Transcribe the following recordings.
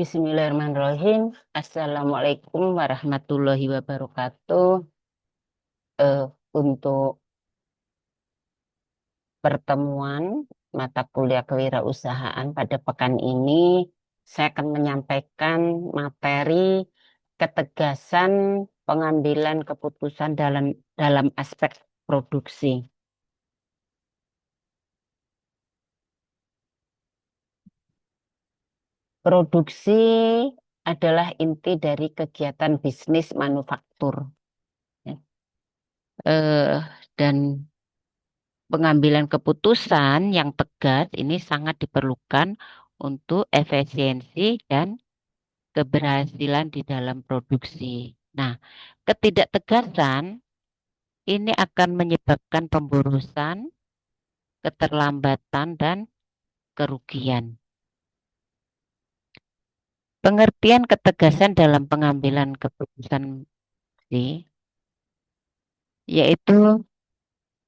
Bismillahirrahmanirrahim. Assalamualaikum warahmatullahi wabarakatuh. Untuk pertemuan mata kuliah kewirausahaan pada pekan ini, saya akan menyampaikan materi ketegasan pengambilan keputusan dalam aspek produksi. Produksi adalah inti dari kegiatan bisnis manufaktur. Ya. Dan pengambilan keputusan yang tegas ini sangat diperlukan untuk efisiensi dan keberhasilan di dalam produksi. Nah, ketidaktegasan ini akan menyebabkan pemborosan, keterlambatan, dan kerugian. Pengertian ketegasan dalam pengambilan keputusan sih, yaitu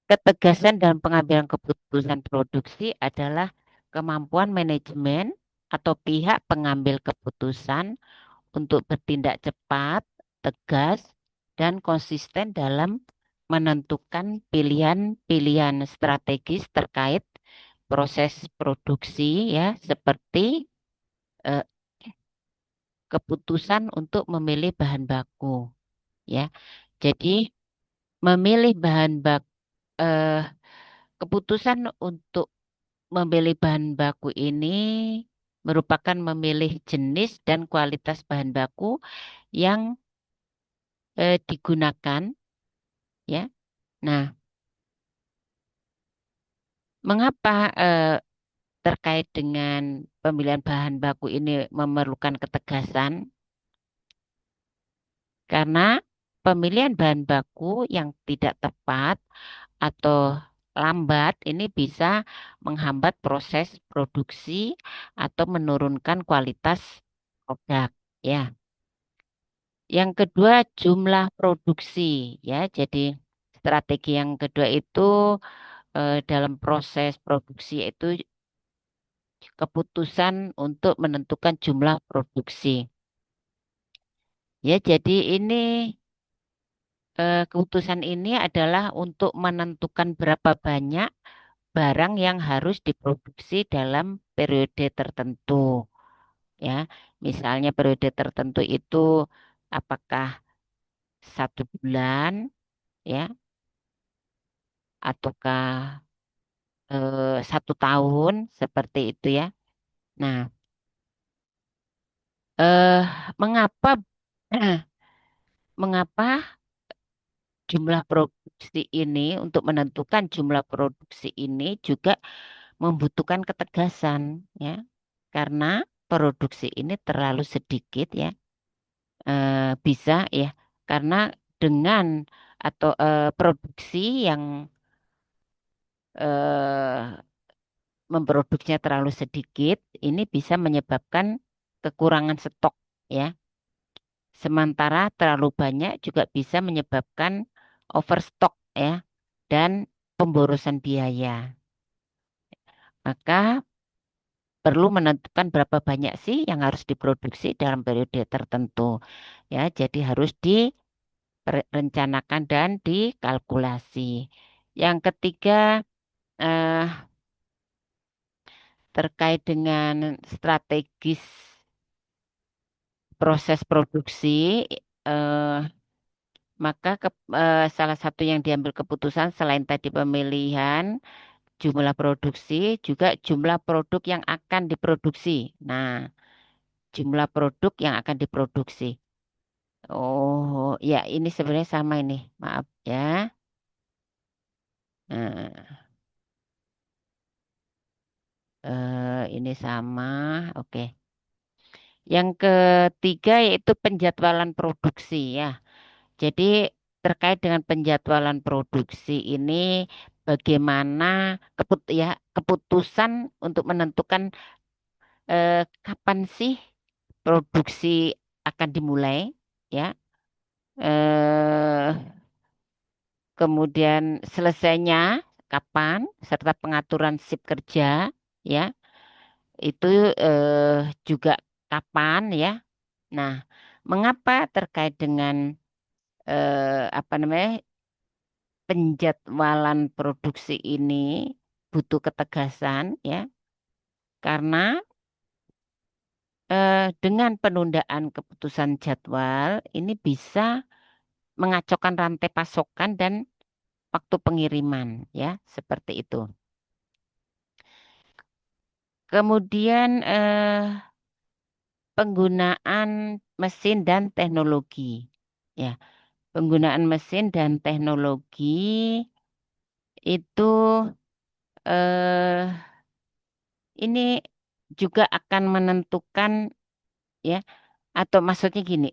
ketegasan dalam pengambilan keputusan produksi adalah kemampuan manajemen atau pihak pengambil keputusan untuk bertindak cepat, tegas, dan konsisten dalam menentukan pilihan-pilihan strategis terkait proses produksi ya, seperti eh, keputusan untuk memilih bahan baku ya. Jadi memilih bahan baku keputusan untuk memilih bahan baku ini merupakan memilih jenis dan kualitas bahan baku yang digunakan ya. Nah, mengapa terkait dengan pemilihan bahan baku ini memerlukan ketegasan? Karena pemilihan bahan baku yang tidak tepat atau lambat ini bisa menghambat proses produksi atau menurunkan kualitas produk ya. Yang kedua, jumlah produksi ya. Jadi strategi yang kedua itu dalam proses produksi itu keputusan untuk menentukan jumlah produksi. Ya, jadi ini keputusan ini adalah untuk menentukan berapa banyak barang yang harus diproduksi dalam periode tertentu. Ya, misalnya periode tertentu itu apakah 1 bulan, ya, ataukah 1 tahun seperti itu ya. Nah, eh, mengapa mengapa jumlah produksi ini untuk menentukan jumlah produksi ini juga membutuhkan ketegasan ya. Karena produksi ini terlalu sedikit ya. Bisa ya. Karena dengan atau produksi yang eh, memproduksinya terlalu sedikit, ini bisa menyebabkan kekurangan stok ya. Sementara terlalu banyak juga bisa menyebabkan overstock ya dan pemborosan biaya. Maka perlu menentukan berapa banyak sih yang harus diproduksi dalam periode tertentu. Ya, jadi harus direncanakan dan dikalkulasi. Yang ketiga eh, terkait dengan strategis proses produksi, eh, maka salah satu yang diambil keputusan selain tadi pemilihan jumlah produksi, juga jumlah produk yang akan diproduksi. Nah, jumlah produk yang akan diproduksi. Oh, ya ini sebenarnya sama ini. Maaf ya. Nah, ini sama. Oke. Yang ketiga yaitu penjadwalan produksi ya. Jadi terkait dengan penjadwalan produksi ini bagaimana keputusan untuk menentukan kapan sih produksi akan dimulai ya. Eh Kemudian selesainya kapan serta pengaturan shift kerja ya. Itu juga kapan ya. Nah, mengapa terkait dengan apa namanya penjadwalan produksi ini butuh ketegasan ya? Karena dengan penundaan keputusan jadwal ini bisa mengacaukan rantai pasokan dan waktu pengiriman ya, seperti itu. Kemudian penggunaan mesin dan teknologi. Ya, penggunaan mesin dan teknologi itu eh ini juga akan menentukan ya, atau maksudnya gini,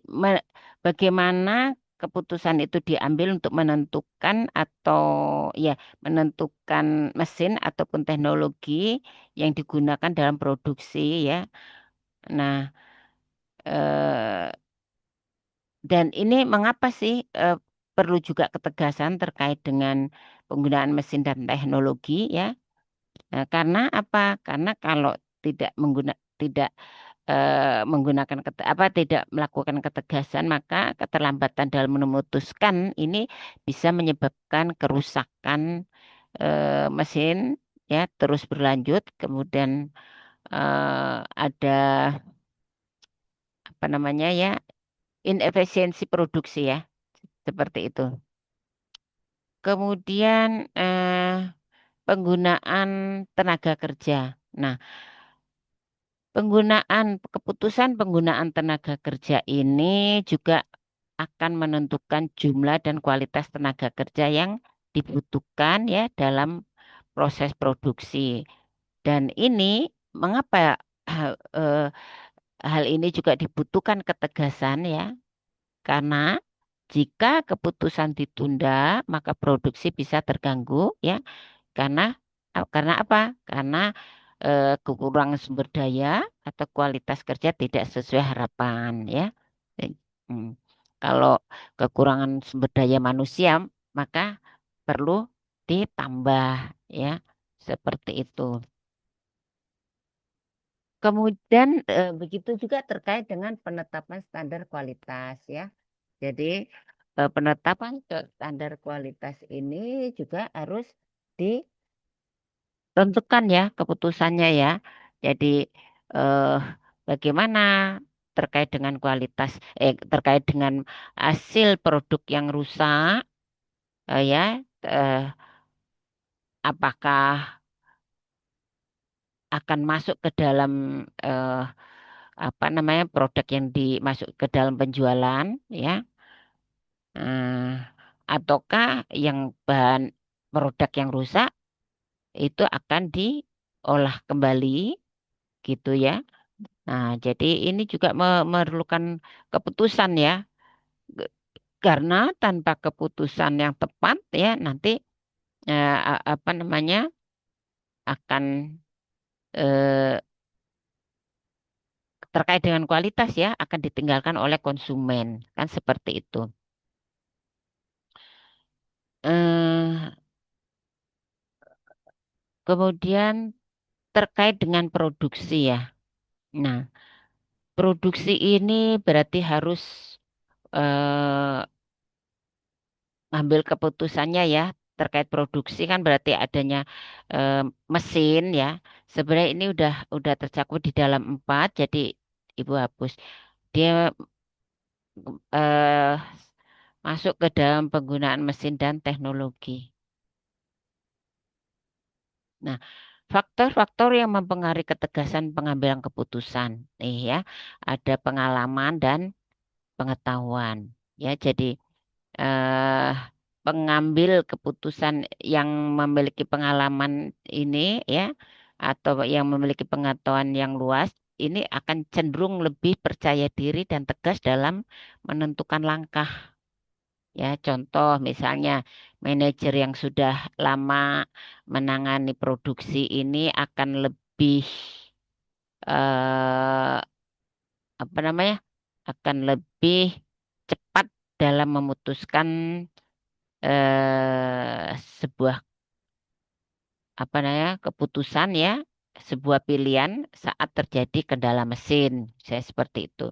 bagaimana keputusan itu diambil untuk menentukan atau ya menentukan mesin ataupun teknologi yang digunakan dalam produksi ya. Nah, eh, dan ini mengapa sih perlu juga ketegasan terkait dengan penggunaan mesin dan teknologi ya? Nah, karena apa? Karena kalau tidak menggunakan tidak melakukan ketegasan, maka keterlambatan dalam memutuskan ini bisa menyebabkan kerusakan mesin ya terus berlanjut, kemudian ada apa namanya ya inefisiensi produksi ya seperti itu. Kemudian penggunaan tenaga kerja. Nah, keputusan penggunaan tenaga kerja ini juga akan menentukan jumlah dan kualitas tenaga kerja yang dibutuhkan ya dalam proses produksi. Dan ini mengapa eh, hal ini juga dibutuhkan ketegasan ya? Karena jika keputusan ditunda, maka produksi bisa terganggu ya. Karena karena apa? Karena kekurangan sumber daya atau kualitas kerja tidak sesuai harapan ya. Eh, hmm. Kalau kekurangan sumber daya manusia, maka perlu ditambah ya. Seperti itu. Kemudian begitu juga terkait dengan penetapan standar kualitas ya. Jadi penetapan standar kualitas ini juga harus ditentukan ya keputusannya ya. Jadi eh, bagaimana terkait dengan terkait dengan hasil produk yang rusak ya eh, apakah akan masuk ke dalam eh, apa namanya produk yang dimasuk ke dalam penjualan ya. Ataukah yang bahan produk yang rusak itu akan diolah kembali gitu ya. Nah, jadi ini juga memerlukan keputusan ya. G- Karena tanpa keputusan yang tepat ya nanti apa namanya akan eh, terkait dengan kualitas ya akan ditinggalkan oleh konsumen kan seperti itu. Eh, Kemudian terkait dengan produksi ya. Nah, produksi ini berarti harus eh, ngambil keputusannya ya terkait produksi kan berarti adanya eh, mesin ya. Sebenarnya ini udah tercakup di dalam empat, jadi Ibu hapus. Dia eh, masuk ke dalam penggunaan mesin dan teknologi. Nah, faktor-faktor yang mempengaruhi ketegasan pengambilan keputusan, nih ya, ada pengalaman dan pengetahuan. Ya, jadi eh, pengambil keputusan yang memiliki pengalaman ini ya atau yang memiliki pengetahuan yang luas ini akan cenderung lebih percaya diri dan tegas dalam menentukan langkah. Ya, contoh misalnya manajer yang sudah lama menangani produksi ini akan lebih eh, apa namanya? Akan lebih cepat dalam memutuskan sebuah apa namanya keputusan ya sebuah pilihan saat terjadi kendala mesin. Saya seperti itu.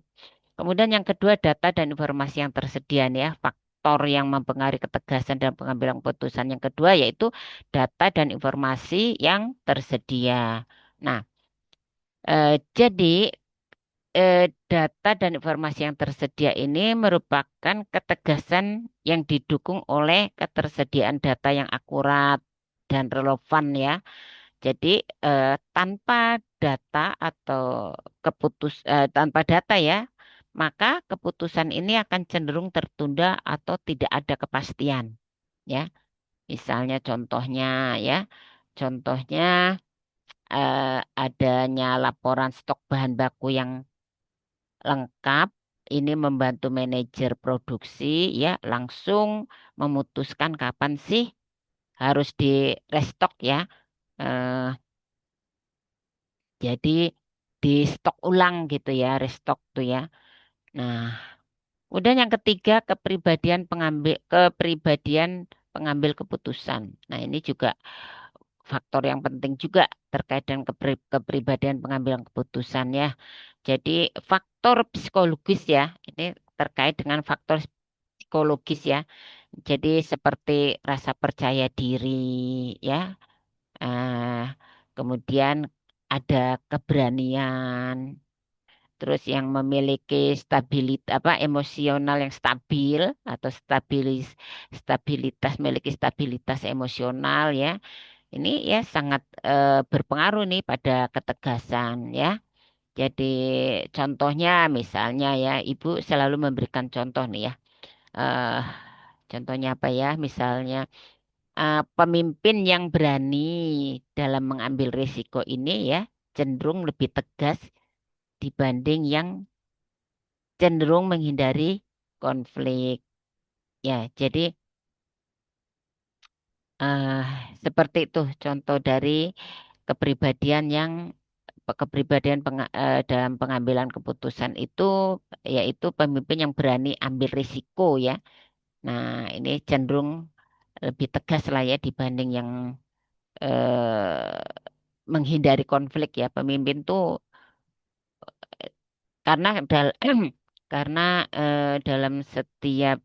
Kemudian yang kedua data dan informasi yang tersedia nih ya, faktor yang mempengaruhi ketegasan dan pengambilan keputusan. Yang kedua yaitu data dan informasi yang tersedia. Nah, jadi data dan informasi yang tersedia ini merupakan ketegasan yang didukung oleh ketersediaan data yang akurat dan relevan ya. Jadi tanpa data atau tanpa data ya, maka keputusan ini akan cenderung tertunda atau tidak ada kepastian ya. Misalnya contohnya ya, contohnya adanya laporan stok bahan baku yang lengkap. Ini membantu manajer produksi ya langsung memutuskan kapan sih harus di restock ya. Eh, Jadi di stok ulang gitu ya, restock tuh ya. Nah, udah yang ketiga kepribadian pengambil keputusan. Nah, ini juga faktor yang penting juga terkait dengan kepribadian pengambilan keputusan ya. Jadi faktor psikologis ya, ini terkait dengan faktor psikologis ya. Jadi seperti rasa percaya diri ya, kemudian ada keberanian, terus yang memiliki stabilitas apa emosional yang stabil atau stabilitas memiliki stabilitas emosional ya. Ini ya sangat berpengaruh nih pada ketegasan ya. Jadi contohnya misalnya ya, Ibu selalu memberikan contoh nih ya. eh Contohnya apa ya? Misalnya pemimpin yang berani dalam mengambil risiko ini ya cenderung lebih tegas dibanding yang cenderung menghindari konflik. Ya, jadi eh, seperti itu contoh dari kepribadian yang dalam pengambilan keputusan itu yaitu pemimpin yang berani ambil risiko ya. Nah, ini cenderung lebih tegas lah ya dibanding yang eh, menghindari konflik ya. Pemimpin tuh karena karena dalam setiap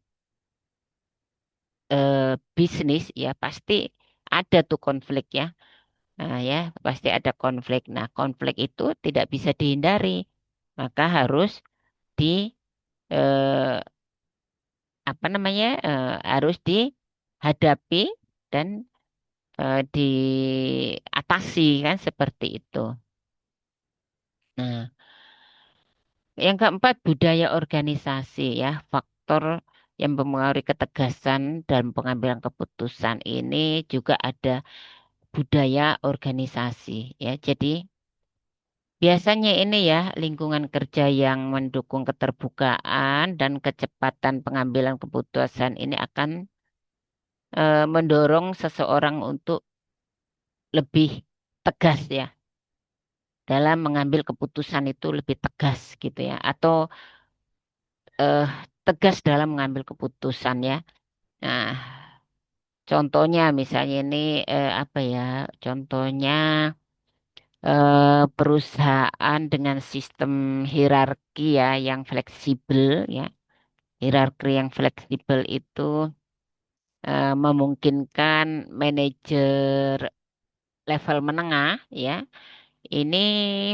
eh, bisnis ya pasti ada tuh konflik ya. Nah, ya pasti ada konflik. Nah, konflik itu tidak bisa dihindari, maka harus di eh, apa namanya harus dihadapi dan diatasi kan seperti itu. Nah, yang keempat budaya organisasi ya faktor yang mempengaruhi ketegasan dalam pengambilan keputusan ini juga ada budaya organisasi ya. Jadi biasanya ini ya lingkungan kerja yang mendukung keterbukaan dan kecepatan pengambilan keputusan ini akan mendorong seseorang untuk lebih tegas ya dalam mengambil keputusan itu lebih tegas gitu ya atau eh, tegas dalam mengambil keputusan ya. Nah, contohnya misalnya ini apa ya? Contohnya perusahaan dengan sistem hierarki ya yang fleksibel ya. Hierarki yang fleksibel itu memungkinkan manajer level menengah ya ini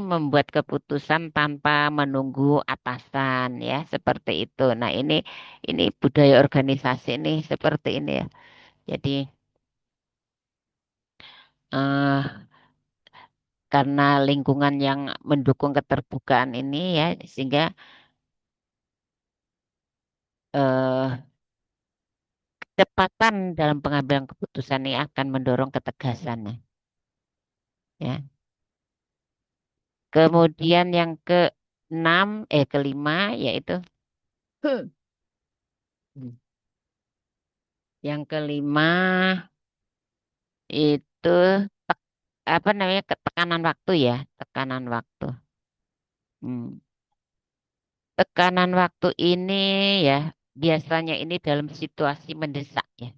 membuat keputusan tanpa menunggu atasan ya seperti itu. Nah, ini budaya organisasi ini seperti ini ya. Jadi eh karena lingkungan yang mendukung keterbukaan ini ya sehingga eh kecepatan dalam pengambilan keputusan ini akan mendorong ketegasannya ya. Kemudian yang kelima yaitu yang kelima itu apa namanya tekanan waktu ya, tekanan waktu. Hmm. Tekanan waktu ini ya biasanya ini dalam situasi mendesak ya.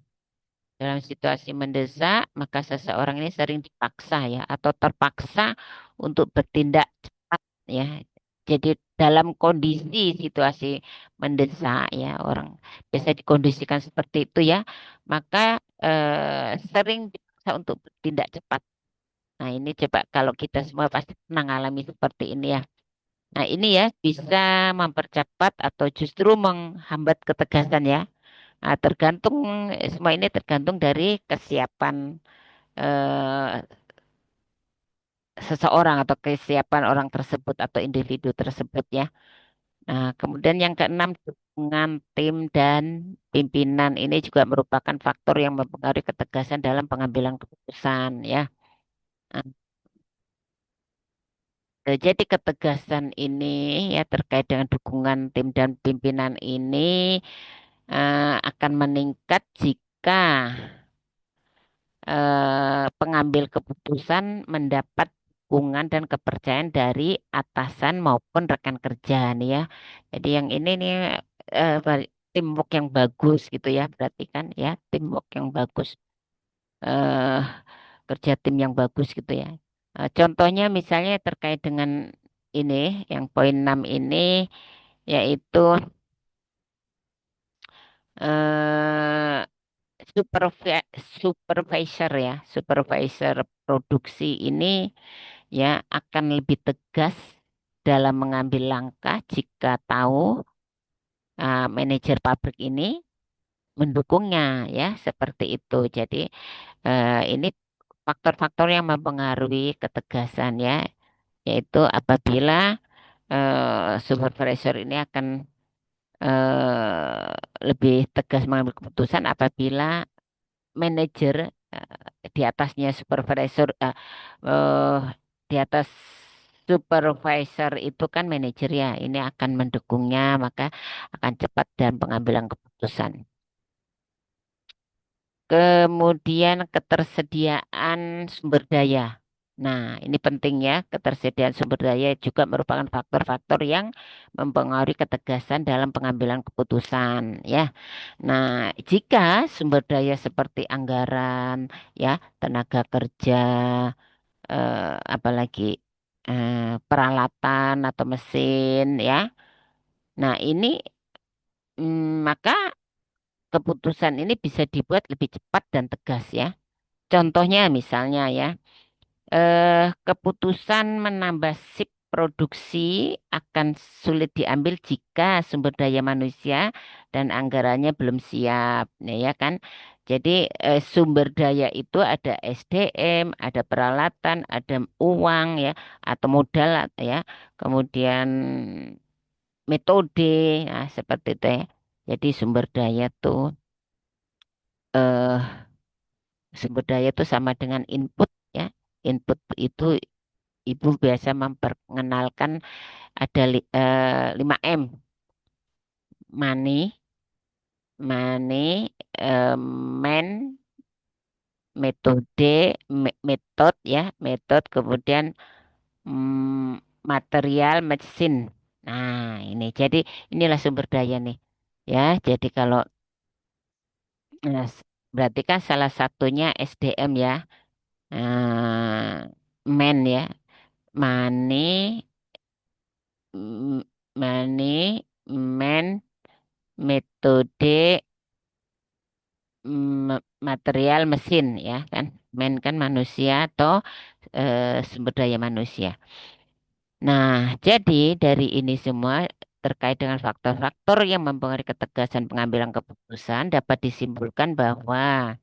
Dalam situasi mendesak, maka seseorang ini sering dipaksa ya atau terpaksa untuk bertindak cepat ya. Jadi dalam kondisi situasi mendesak ya orang biasa dikondisikan seperti itu ya, maka sering dipaksa untuk bertindak cepat. Nah ini coba kalau kita semua pasti pernah mengalami seperti ini ya. Nah ini ya bisa mempercepat atau justru menghambat ketegasan ya. Nah, tergantung semua ini tergantung dari kesiapan eh, seseorang atau kesiapan orang tersebut atau individu tersebut ya. Nah, kemudian yang keenam dukungan tim dan pimpinan ini juga merupakan faktor yang mempengaruhi ketegasan dalam pengambilan keputusan ya. Nah, jadi ketegasan ini ya terkait dengan dukungan tim dan pimpinan ini akan meningkat jika pengambil keputusan mendapat dukungan dan kepercayaan dari atasan maupun rekan kerja nih ya. Jadi yang ini nih teamwork yang bagus gitu ya, berarti kan ya teamwork yang bagus, eh kerja tim yang bagus gitu ya. Contohnya misalnya terkait dengan ini, yang poin 6 ini yaitu eh supervisor ya, supervisor produksi ini ya akan lebih tegas dalam mengambil langkah jika tahu manajer pabrik ini mendukungnya ya seperti itu. Jadi ini faktor-faktor yang mempengaruhi ketegasan ya, yaitu apabila supervisor ini akan lebih tegas mengambil keputusan apabila manajer di atasnya supervisor eh, di atas supervisor itu kan manajer ya ini akan mendukungnya maka akan cepat dan pengambilan keputusan. Kemudian ketersediaan sumber daya. Nah, ini penting ya, ketersediaan sumber daya juga merupakan faktor-faktor yang mempengaruhi ketegasan dalam pengambilan keputusan ya. Nah, jika sumber daya seperti anggaran, ya, tenaga kerja, apalagi peralatan atau mesin, ya. Nah, ini maka keputusan ini bisa dibuat lebih cepat dan tegas ya. Contohnya misalnya ya, keputusan menambah shift produksi akan sulit diambil jika sumber daya manusia dan anggarannya belum siap, nah, ya kan? Jadi sumber daya itu ada SDM, ada peralatan, ada uang ya, atau modal ya, kemudian metode, nah, seperti itu ya. Jadi eh, sumber daya itu sama dengan input ya. Input itu Ibu biasa memperkenalkan ada 5M. Money, money, man, metode ya, metode, kemudian material, mesin. Nah, ini jadi inilah sumber daya nih. Ya, jadi kalau berarti kan salah satunya SDM ya. Man ya, money, mm, money, man, metode, material, mesin ya kan. Man kan manusia atau sumber daya manusia. Nah, jadi dari ini semua terkait dengan faktor-faktor yang mempengaruhi ketegasan pengambilan keputusan dapat disimpulkan bahwa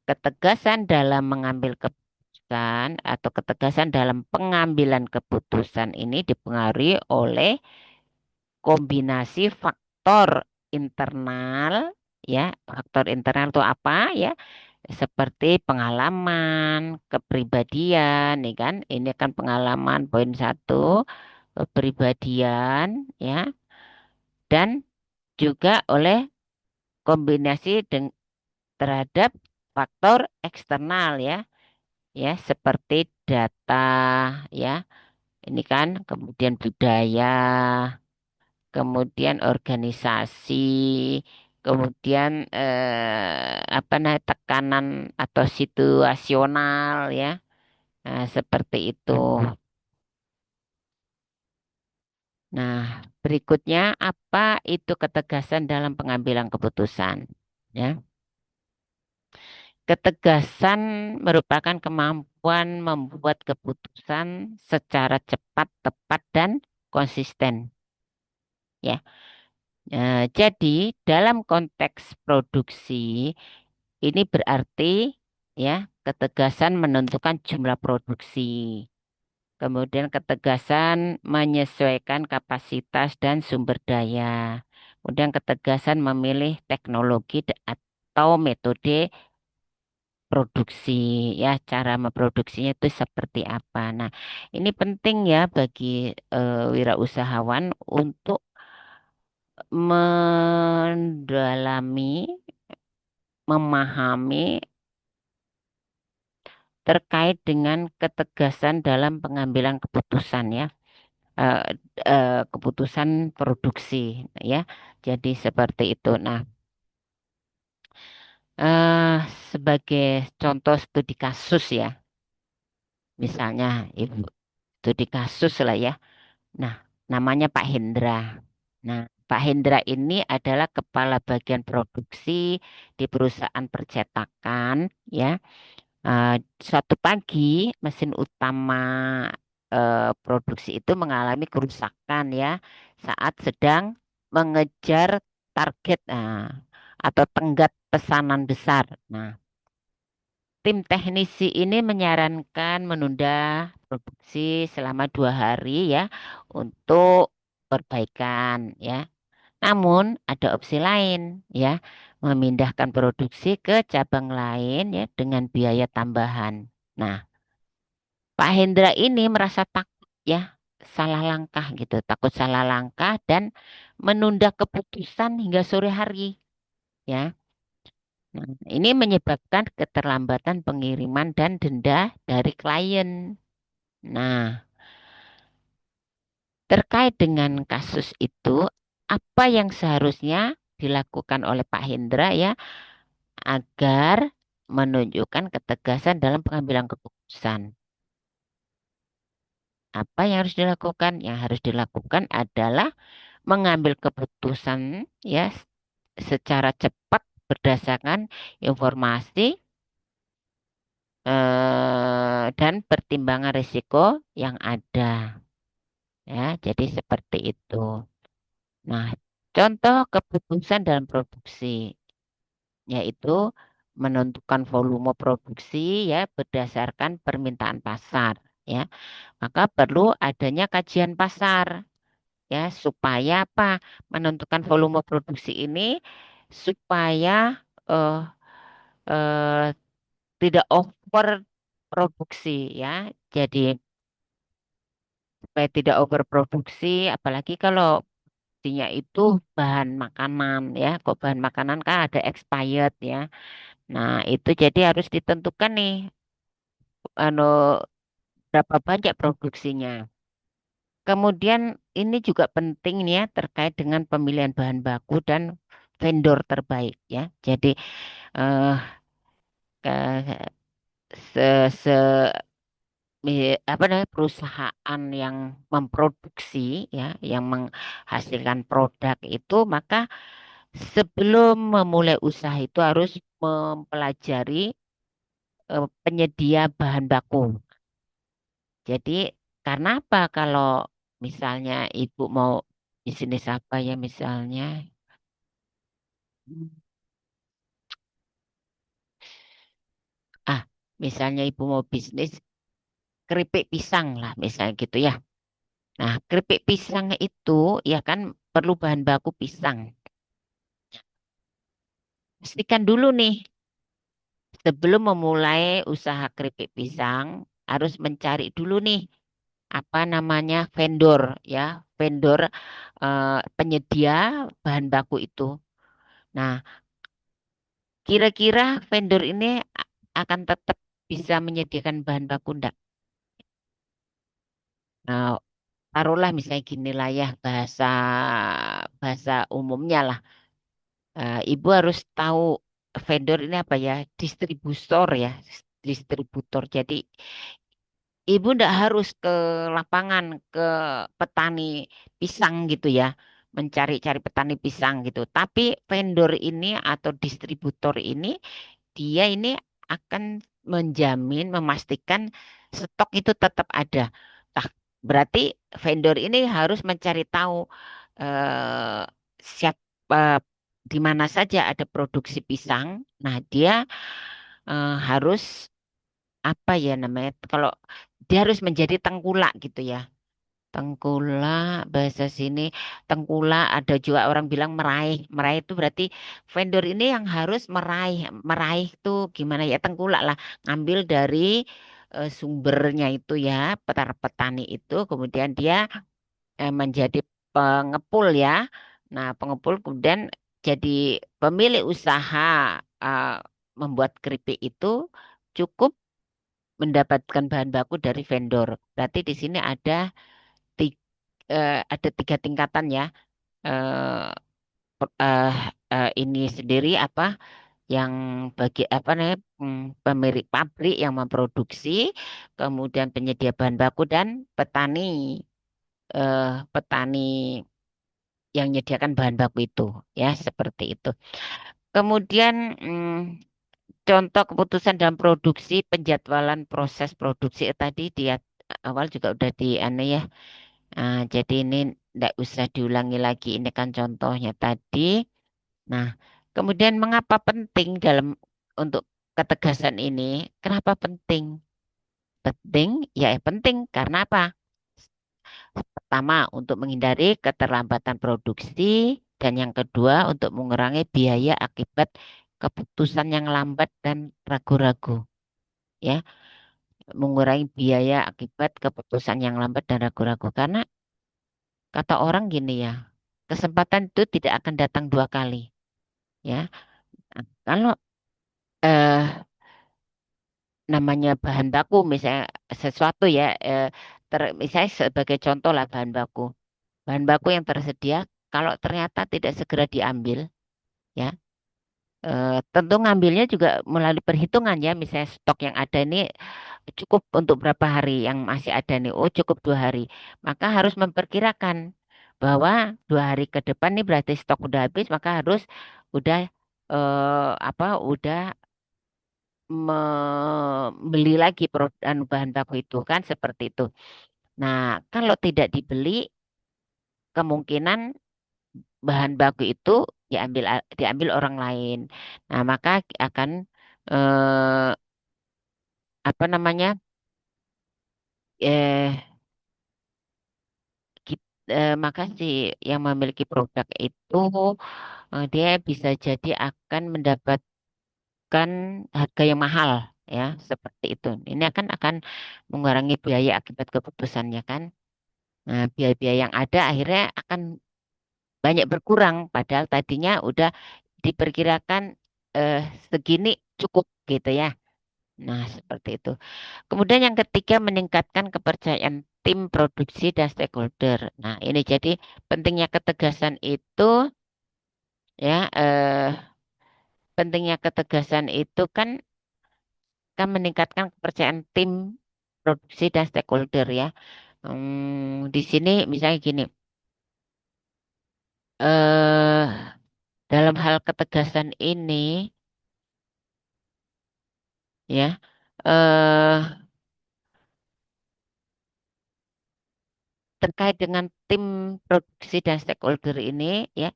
ketegasan dalam mengambil keputusan atau ketegasan dalam pengambilan keputusan ini dipengaruhi oleh kombinasi faktor internal ya. Faktor internal itu apa ya? Seperti pengalaman, kepribadian, nih kan? Ini kan pengalaman poin satu, kepribadian, ya, dan juga oleh kombinasi terhadap faktor eksternal ya, ya seperti data, ya, ini kan, kemudian budaya, kemudian organisasi, kemudian apa namanya tekanan atau situasional ya. Nah, seperti itu. Nah, berikutnya apa itu ketegasan dalam pengambilan keputusan? Ya, ketegasan merupakan kemampuan membuat keputusan secara cepat, tepat, dan konsisten. Ya, jadi dalam konteks produksi ini berarti ya ketegasan menentukan jumlah produksi. Kemudian ketegasan menyesuaikan kapasitas dan sumber daya. Kemudian ketegasan memilih teknologi atau metode produksi ya, cara memproduksinya itu seperti apa. Nah, ini penting ya bagi wirausahawan untuk mendalami, memahami terkait dengan ketegasan dalam pengambilan keputusan ya. eh, Keputusan produksi ya. Jadi seperti itu. Nah, eh, sebagai contoh studi kasus ya, misalnya ibu studi kasus lah ya. Nah, namanya Pak Hendra. Nah, Pak Hendra ini adalah kepala bagian produksi di perusahaan percetakan ya. Eh, Suatu pagi mesin utama produksi itu mengalami kerusakan ya saat sedang mengejar target atau tenggat pesanan besar. Nah, tim teknisi ini menyarankan menunda produksi selama 2 hari ya untuk perbaikan ya. Namun ada opsi lain ya, memindahkan produksi ke cabang lain ya dengan biaya tambahan. Nah, Pak Hendra ini merasa takut ya, salah langkah gitu, takut salah langkah dan menunda keputusan hingga sore hari ya. Nah, ini menyebabkan keterlambatan pengiriman dan denda dari klien. Nah, terkait dengan kasus itu, apa yang seharusnya dilakukan oleh Pak Hendra ya agar menunjukkan ketegasan dalam pengambilan keputusan? Apa yang harus dilakukan? Yang harus dilakukan adalah mengambil keputusan ya secara cepat berdasarkan informasi dan pertimbangan risiko yang ada ya. Jadi seperti itu. Nah, contoh keputusan dalam produksi yaitu menentukan volume produksi ya berdasarkan permintaan pasar ya. Maka perlu adanya kajian pasar ya supaya apa? Menentukan volume produksi ini supaya eh, eh, tidak over produksi ya. Jadi supaya tidak overproduksi, apalagi kalau isinya itu bahan makanan ya. Kok bahan makanan kan ada expired ya. Nah itu jadi harus ditentukan nih, anu, berapa banyak produksinya. Kemudian ini juga penting nih ya terkait dengan pemilihan bahan baku dan vendor terbaik ya. Jadi eh, ke- se, se apa namanya perusahaan yang memproduksi ya, yang menghasilkan produk itu maka sebelum memulai usaha itu harus mempelajari penyedia bahan baku. Jadi karena apa kalau misalnya ibu mau bisnis apa ya misalnya ah misalnya ibu mau bisnis keripik pisang lah misalnya gitu ya. Nah, keripik pisang itu ya kan perlu bahan baku pisang. Pastikan dulu nih, sebelum memulai usaha keripik pisang, harus mencari dulu nih, apa namanya vendor ya, vendor penyedia bahan baku itu. Nah, kira-kira vendor ini akan tetap bisa menyediakan bahan baku enggak? Nah, taruhlah misalnya gini lah ya, bahasa bahasa umumnya lah. Ibu harus tahu vendor ini apa ya, distributor ya, distributor. Jadi ibu ndak harus ke lapangan, ke petani pisang gitu ya, mencari-cari petani pisang gitu. Tapi vendor ini atau distributor ini, dia ini akan menjamin, memastikan stok itu tetap ada. Nah, berarti vendor ini harus mencari tahu eh, siapa di mana saja ada produksi pisang. Nah, dia harus apa ya namanya? Kalau dia harus menjadi tengkulak gitu ya. Tengkulak bahasa sini, tengkulak ada juga orang bilang meraih. Meraih itu berarti vendor ini yang harus meraih. Meraih itu gimana ya, tengkulak lah. Ngambil dari sumbernya itu ya, petani itu kemudian dia menjadi pengepul ya. Nah, pengepul kemudian jadi pemilik usaha eh, membuat keripik itu cukup mendapatkan bahan baku dari vendor. Berarti di sini ada tiga tingkatan ya. Eh, eh, ini sendiri apa yang bagi apa namanya, pemilik pabrik yang memproduksi, kemudian penyedia bahan baku dan petani petani yang menyediakan bahan baku itu ya seperti itu. Kemudian contoh keputusan dalam produksi, penjadwalan proses produksi tadi di awal juga udah di anu ya. Jadi ini tidak usah diulangi lagi. Ini kan contohnya tadi. Nah, kemudian mengapa penting dalam untuk ketegasan ini? Kenapa penting? Penting, ya penting karena apa? Pertama, untuk menghindari keterlambatan produksi, dan yang kedua, untuk mengurangi biaya akibat keputusan yang lambat dan ragu-ragu. Ya, mengurangi biaya akibat keputusan yang lambat dan ragu-ragu. Karena kata orang gini ya, kesempatan itu tidak akan datang dua kali. Ya, nah, kalau eh, namanya bahan baku, misalnya sesuatu ya, misalnya sebagai contoh lah bahan baku yang tersedia, kalau ternyata tidak segera diambil, ya, tentu ngambilnya juga melalui perhitungan ya, misalnya stok yang ada ini cukup untuk berapa hari yang masih ada nih, oh cukup 2 hari, maka harus memperkirakan bahwa 2 hari ke depan nih berarti stok udah habis, maka harus udah apa, udah membeli lagi bahan baku itu kan seperti itu. Nah, kalau tidak dibeli, kemungkinan bahan baku itu diambil orang lain. Nah, maka akan eh, apa namanya? eh maka si yang memiliki produk itu dia bisa jadi akan mendapatkan harga yang mahal ya, seperti itu. Ini akan mengurangi biaya akibat keputusannya kan. Nah, biaya-biaya yang ada akhirnya akan banyak berkurang, padahal tadinya udah diperkirakan eh, segini cukup gitu ya. Nah, seperti itu. Kemudian yang ketiga, meningkatkan kepercayaan tim produksi dan stakeholder. Nah, ini jadi pentingnya ketegasan itu ya, pentingnya ketegasan itu kan meningkatkan kepercayaan tim produksi dan stakeholder ya. Di sini misalnya gini, eh dalam hal ketegasan ini ya, eh terkait dengan tim produksi dan stakeholder ini ya,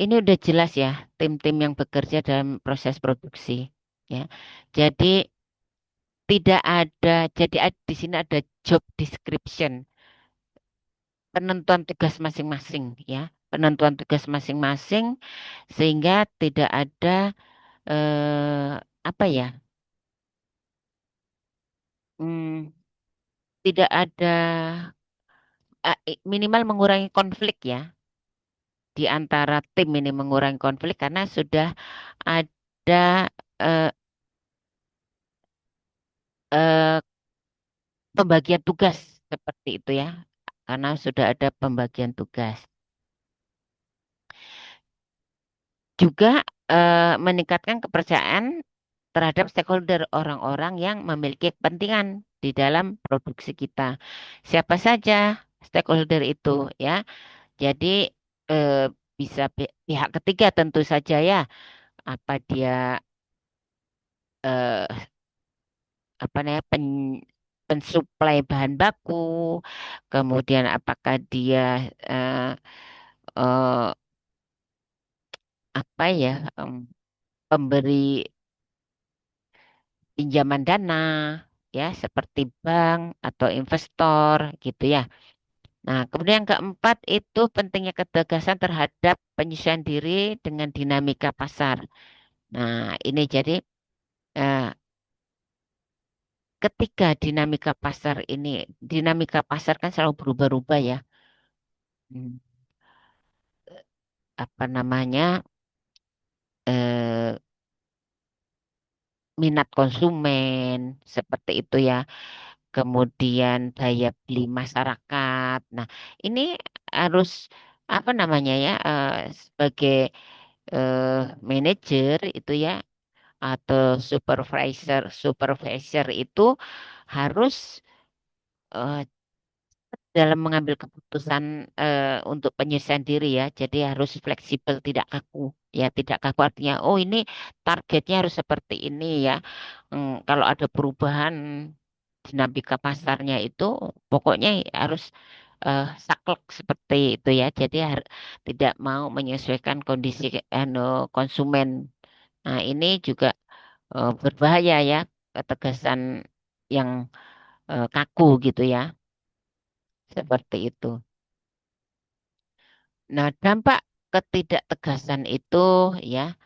ini udah jelas ya tim-tim yang bekerja dalam proses produksi ya. Jadi di sini ada job description, penentuan tugas masing-masing ya, penentuan tugas masing-masing sehingga tidak ada apa ya, hmm, tidak ada minimal mengurangi konflik ya di antara tim, ini mengurangi konflik karena sudah ada eh, eh, pembagian tugas seperti itu ya, karena sudah ada pembagian tugas. juga meningkatkan kepercayaan terhadap stakeholder orang-orang yang memiliki kepentingan di dalam produksi kita. Siapa saja stakeholder itu ya. Jadi eh, bisa pihak ketiga tentu saja ya. Apa dia eh, apa namanya pensuplai bahan baku, kemudian apakah dia eh, eh, apa ya pemberi pinjaman dana ya seperti bank atau investor gitu ya. Nah, kemudian yang keempat itu pentingnya ketegasan terhadap penyesuaian diri dengan dinamika pasar. Nah, ini jadi eh, ketika dinamika pasar kan selalu berubah-ubah ya. Hmm, Apa namanya eh, minat konsumen seperti itu ya. Kemudian daya beli masyarakat. Nah, ini harus apa namanya ya sebagai eh, manajer itu ya atau supervisor itu harus eh, dalam mengambil keputusan untuk penyelesaian diri ya. Jadi harus fleksibel, tidak kaku. Ya, tidak kaku artinya, oh ini targetnya harus seperti ini ya. Kalau ada perubahan dinamika pasarnya itu, pokoknya harus saklek seperti itu ya. Jadi tidak mau menyesuaikan kondisi konsumen. Nah, ini juga berbahaya ya, ketegasan yang kaku gitu ya, seperti itu. Nah, dampak ketidaktegasan itu ya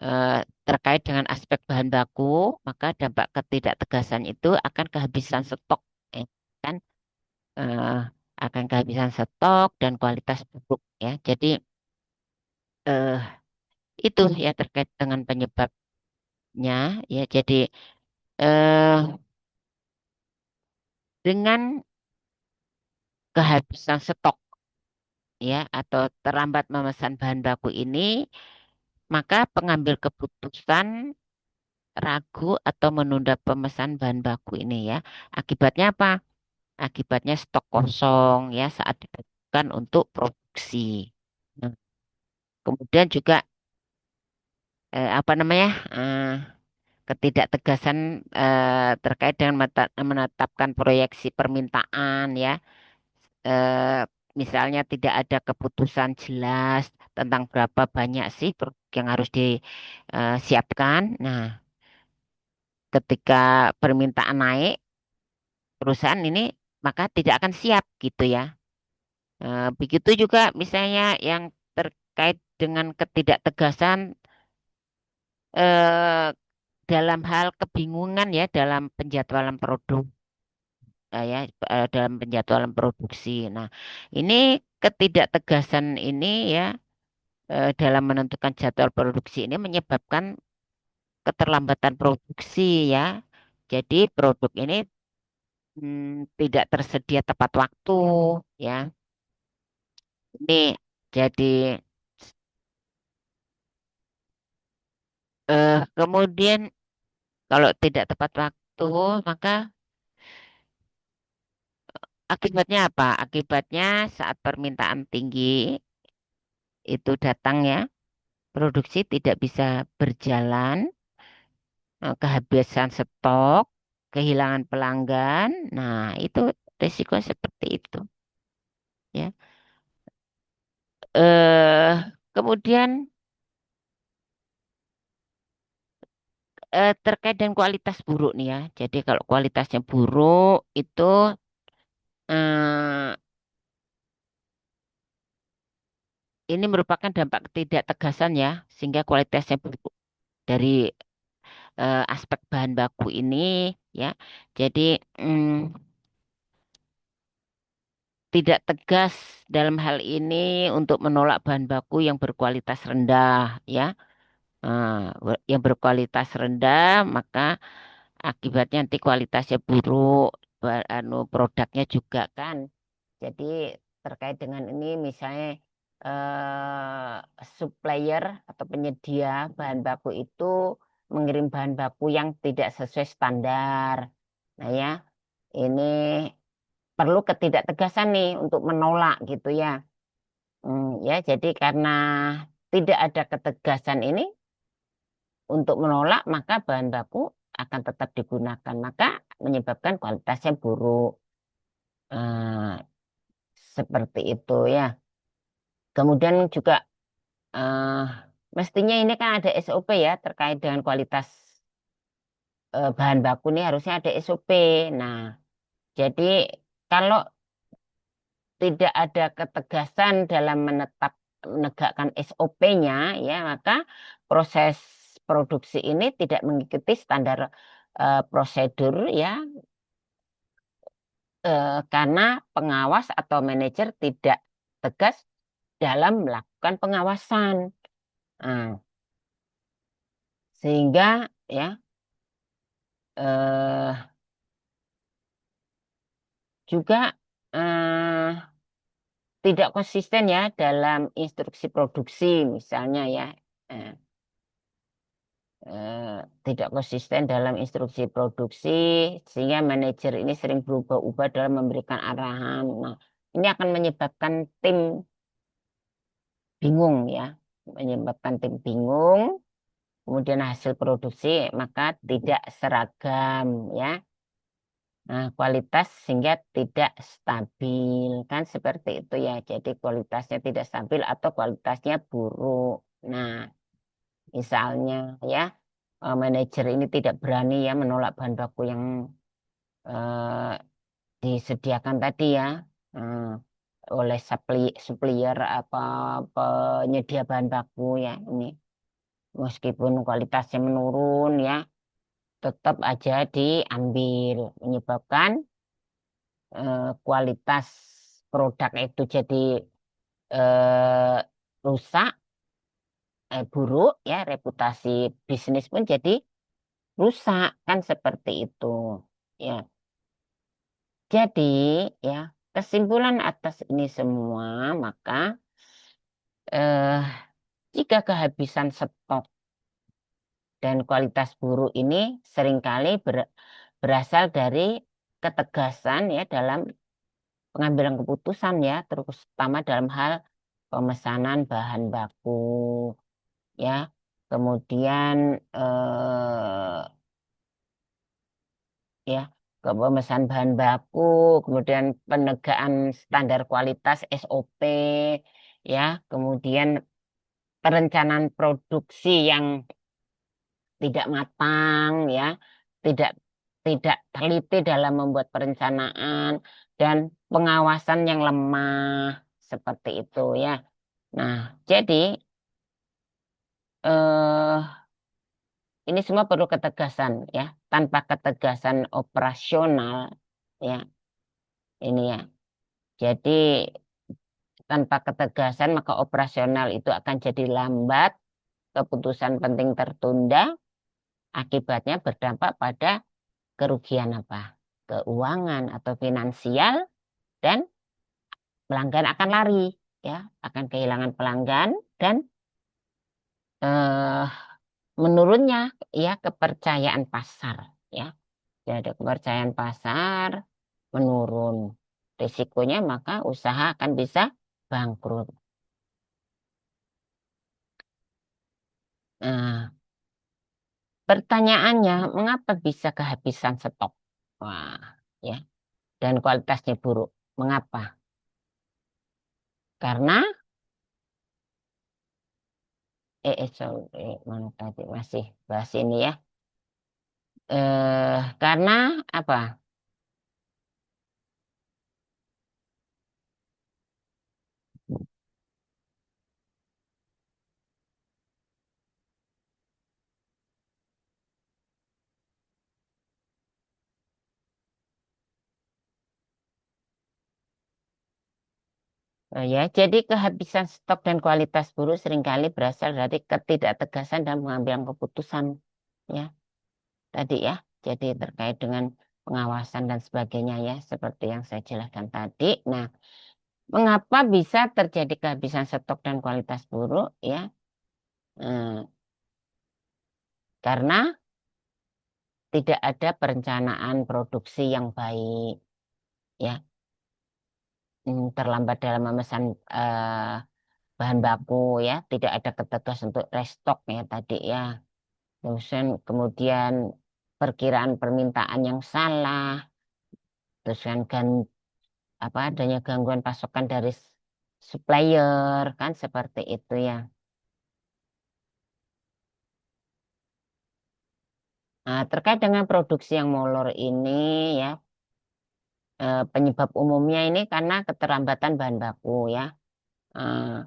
eh, terkait dengan aspek bahan baku, maka dampak ketidaktegasan itu akan kehabisan stok, ya, kan? Eh, akan kehabisan stok dan kualitas buruk ya. Jadi eh, itu ya terkait dengan penyebabnya ya. Jadi eh, dengan kehabisan stok ya atau terlambat memesan bahan baku ini, maka pengambil keputusan ragu atau menunda pemesan bahan baku ini ya. Akibatnya apa? Akibatnya stok kosong ya saat dibutuhkan untuk produksi. Nah, kemudian juga apa namanya? Ketidaktegasan terkait dengan menetapkan proyeksi permintaan ya. Eh, Misalnya tidak ada keputusan jelas tentang berapa banyak sih produk yang harus disiapkan. Nah, ketika permintaan naik, perusahaan ini maka tidak akan siap gitu ya. Begitu juga misalnya yang terkait dengan ketidaktegasan eh, dalam hal kebingungan ya dalam penjadwalan produk ya dalam penjadwalan produksi. Nah, ini ketidaktegasan ini ya dalam menentukan jadwal produksi ini menyebabkan keterlambatan produksi ya. Jadi produk ini tidak tersedia tepat waktu ya. Ini jadi kemudian kalau tidak tepat waktu maka akibatnya apa? Akibatnya saat permintaan tinggi itu datang ya, produksi tidak bisa berjalan, kehabisan stok, kehilangan pelanggan. Nah, itu risiko seperti itu ya. Kemudian terkait dengan kualitas buruk nih ya. Jadi kalau kualitasnya buruk itu eh, ini merupakan dampak ketidaktegasan ya, sehingga kualitasnya buruk dari aspek bahan baku ini ya. Jadi mm, tidak tegas dalam hal ini untuk menolak bahan baku yang berkualitas rendah ya. Yang berkualitas rendah maka akibatnya nanti kualitasnya buruk, produknya juga kan. Jadi terkait dengan ini misalnya supplier atau penyedia bahan baku itu mengirim bahan baku yang tidak sesuai standar. Nah ya, ini perlu ketidaktegasan nih untuk menolak gitu ya. Ya, jadi karena tidak ada ketegasan ini untuk menolak, maka bahan baku akan tetap digunakan, maka menyebabkan kualitasnya buruk. Eh, Seperti itu ya. Kemudian juga eh, mestinya ini kan ada SOP ya terkait dengan kualitas bahan baku ini harusnya ada SOP. Nah, jadi kalau tidak ada ketegasan dalam menegakkan SOP-nya, ya maka proses produksi ini tidak mengikuti standar prosedur ya, karena pengawas atau manajer tidak tegas dalam melakukan pengawasan. Nah, sehingga ya eh, juga eh, tidak konsisten ya dalam instruksi produksi misalnya ya. Eh, eh, Tidak konsisten dalam instruksi produksi sehingga manajer ini sering berubah-ubah dalam memberikan arahan. Nah, ini akan menyebabkan tim bingung ya, menyebabkan tim bingung, kemudian hasil produksi maka tidak seragam ya. Nah, kualitas sehingga tidak stabil kan seperti itu ya. Jadi kualitasnya tidak stabil atau kualitasnya buruk. Nah, misalnya ya, manajer ini tidak berani ya menolak bahan baku yang eh, disediakan tadi ya, eh, oleh supplier apa penyedia bahan baku ya ini, meskipun kualitasnya menurun ya tetap aja diambil, menyebabkan kualitas produk itu jadi eh, rusak, buruk ya, reputasi bisnis pun jadi rusak kan seperti itu ya. Jadi ya, kesimpulan atas ini semua maka eh, jika kehabisan stok dan kualitas buruk ini seringkali berasal dari ketegasan ya dalam pengambilan keputusan ya, terutama dalam hal pemesanan bahan baku ya. Kemudian ya, pemesanan bahan baku, kemudian penegakan standar kualitas SOP ya, kemudian perencanaan produksi yang tidak matang ya, tidak tidak teliti dalam membuat perencanaan dan pengawasan yang lemah seperti itu ya. Nah, jadi eh ini semua perlu ketegasan ya. Tanpa ketegasan operasional ya, ini ya. Jadi tanpa ketegasan maka operasional itu akan jadi lambat, keputusan penting tertunda, akibatnya berdampak pada kerugian apa? Keuangan atau finansial, dan pelanggan akan lari ya, akan kehilangan pelanggan dan eh, menurunnya ya kepercayaan pasar ya. Jadi kepercayaan pasar menurun. Risikonya maka usaha akan bisa bangkrut. Nah, pertanyaannya, mengapa bisa kehabisan stok? Wah, ya, dan kualitasnya buruk. Mengapa? Karena mana tadi masih bahas ini ya. Karena apa? Ya, jadi kehabisan stok dan kualitas buruk seringkali berasal dari ketidaktegasan dan pengambilan keputusan. Ya, tadi ya. Jadi terkait dengan pengawasan dan sebagainya ya, seperti yang saya jelaskan tadi. Nah, Mengapa bisa terjadi kehabisan stok dan kualitas buruk? Ya, Eh, karena tidak ada perencanaan produksi yang baik. Ya, terlambat dalam memesan eh, bahan baku. Ya, tidak ada ketegasan untuk restock ya tadi ya. Kemudian perkiraan permintaan yang salah, terus kan apa adanya gangguan pasokan dari supplier kan seperti itu ya. Nah, terkait dengan produksi yang molor ini ya, penyebab umumnya ini karena keterlambatan bahan baku ya. Eh,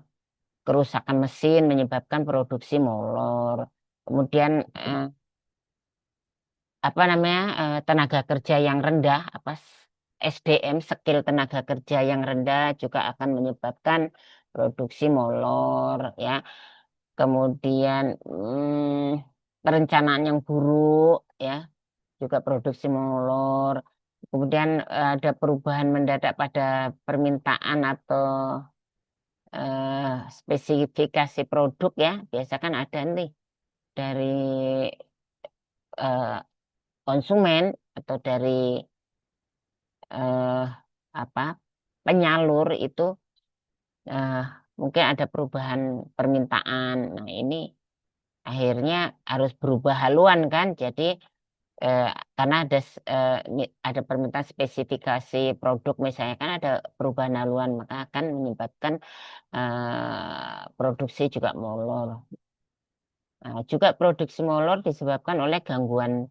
Kerusakan mesin menyebabkan produksi molor. Kemudian apa namanya tenaga kerja yang rendah, SDM skill tenaga kerja yang rendah juga akan menyebabkan produksi molor ya. Kemudian perencanaan yang buruk ya juga produksi molor. Kemudian ada perubahan mendadak pada permintaan atau spesifikasi produk ya. Biasa kan ada nih dari eh, konsumen atau dari eh, apa penyalur itu eh, mungkin ada perubahan permintaan. Nah, ini akhirnya harus berubah haluan kan. Jadi eh, karena ada permintaan spesifikasi produk misalnya kan ada perubahan haluan maka akan menyebabkan produksi juga molor. Nah, juga produksi molor disebabkan oleh gangguan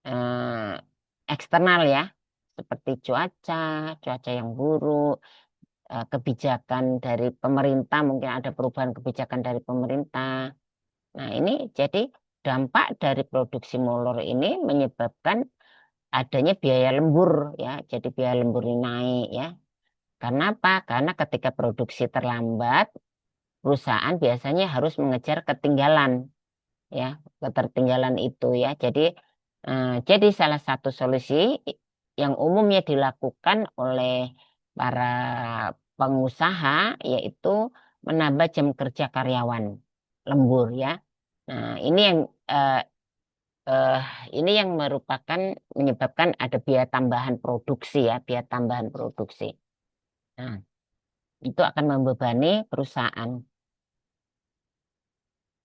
eh, eksternal ya, seperti cuaca yang buruk, kebijakan dari pemerintah, mungkin ada perubahan kebijakan dari pemerintah. Nah, ini jadi dampak dari produksi molor ini menyebabkan adanya biaya lembur ya, jadi biaya lembur ini naik ya. Karena apa? Karena ketika produksi terlambat, perusahaan biasanya harus mengejar ketinggalan ya, ketertinggalan itu ya. Jadi salah satu solusi yang umumnya dilakukan oleh para pengusaha yaitu menambah jam kerja karyawan lembur ya. Nah, eh, eh, ini yang merupakan menyebabkan ada biaya tambahan produksi ya, biaya tambahan produksi. Nah, itu akan membebani perusahaan.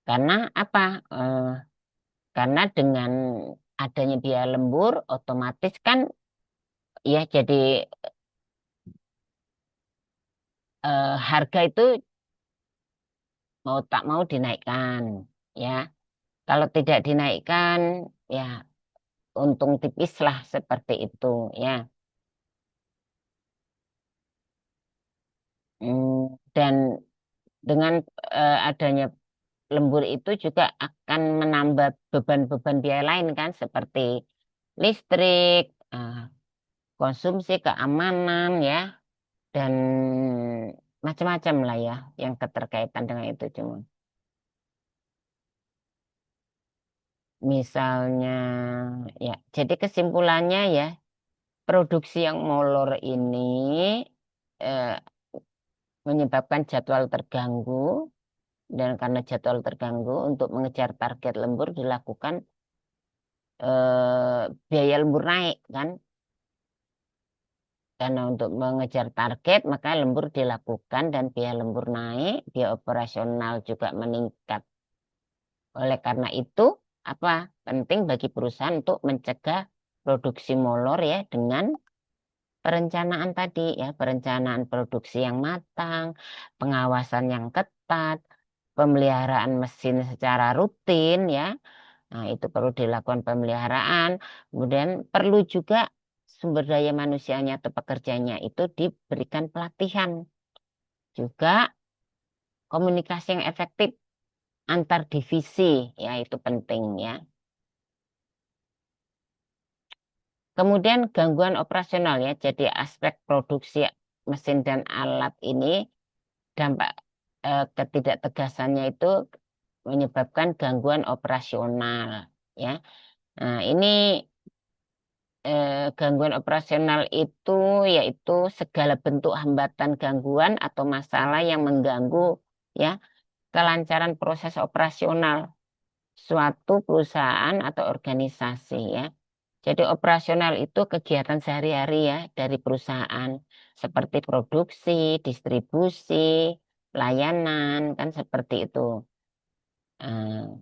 Karena apa? Eh, karena dengan adanya biaya lembur, otomatis kan ya jadi harga itu mau tak mau dinaikkan. Ya, kalau tidak dinaikkan, ya untung tipis lah seperti itu. Ya, dan dengan adanya lembur itu juga akan menambah beban-beban biaya lain kan, seperti listrik, konsumsi, keamanan ya, dan macam-macam lah ya yang keterkaitan dengan itu cuma. Misalnya ya, jadi kesimpulannya ya, produksi yang molor ini eh, menyebabkan jadwal terganggu dan karena jadwal terganggu untuk mengejar target lembur dilakukan biaya lembur naik kan. Karena untuk mengejar target maka lembur dilakukan dan biaya lembur naik, biaya operasional juga meningkat. Oleh karena itu, apa penting bagi perusahaan untuk mencegah produksi molor ya dengan perencanaan tadi ya, perencanaan produksi yang matang, pengawasan yang ketat, pemeliharaan mesin secara rutin ya. Nah, itu perlu dilakukan pemeliharaan. Kemudian perlu juga sumber daya manusianya atau pekerjanya itu diberikan pelatihan. Juga komunikasi yang efektif antar divisi ya itu penting ya. Kemudian gangguan operasional ya. Jadi aspek produksi mesin dan alat ini dampak ketidaktegasannya itu menyebabkan gangguan operasional ya. Nah, ini Gangguan operasional itu yaitu segala bentuk hambatan gangguan atau masalah yang mengganggu ya kelancaran proses operasional suatu perusahaan atau organisasi ya. Jadi operasional itu kegiatan sehari-hari ya dari perusahaan seperti produksi, distribusi, pelayanan kan seperti itu. Eh,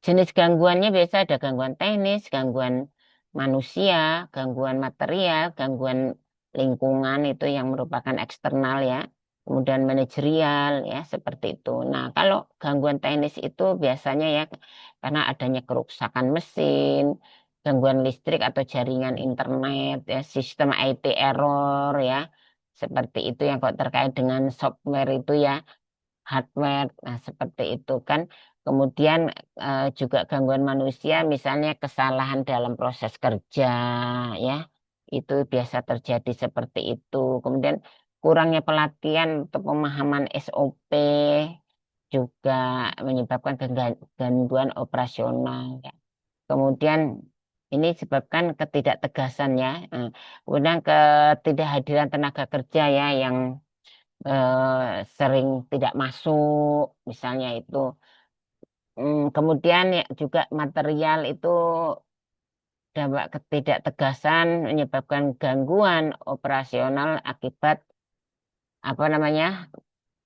Jenis gangguannya biasa ada gangguan teknis, gangguan manusia, gangguan material, gangguan lingkungan itu yang merupakan eksternal ya. Kemudian manajerial ya seperti itu. Nah, kalau gangguan teknis itu biasanya ya karena adanya kerusakan mesin, gangguan listrik atau jaringan internet ya, sistem IT error ya. Seperti itu yang kok terkait dengan software itu ya hardware. Nah, seperti itu kan. Kemudian juga gangguan manusia, misalnya kesalahan dalam proses kerja, ya, itu biasa terjadi seperti itu. Kemudian kurangnya pelatihan atau pemahaman SOP juga menyebabkan gangguan operasional. Ya. Kemudian ini disebabkan ketidaktegasan ya. Kemudian ketidakhadiran tenaga kerja ya yang sering tidak masuk, misalnya itu. Kemudian ya juga material itu dampak ketidaktegasan menyebabkan gangguan operasional akibat apa namanya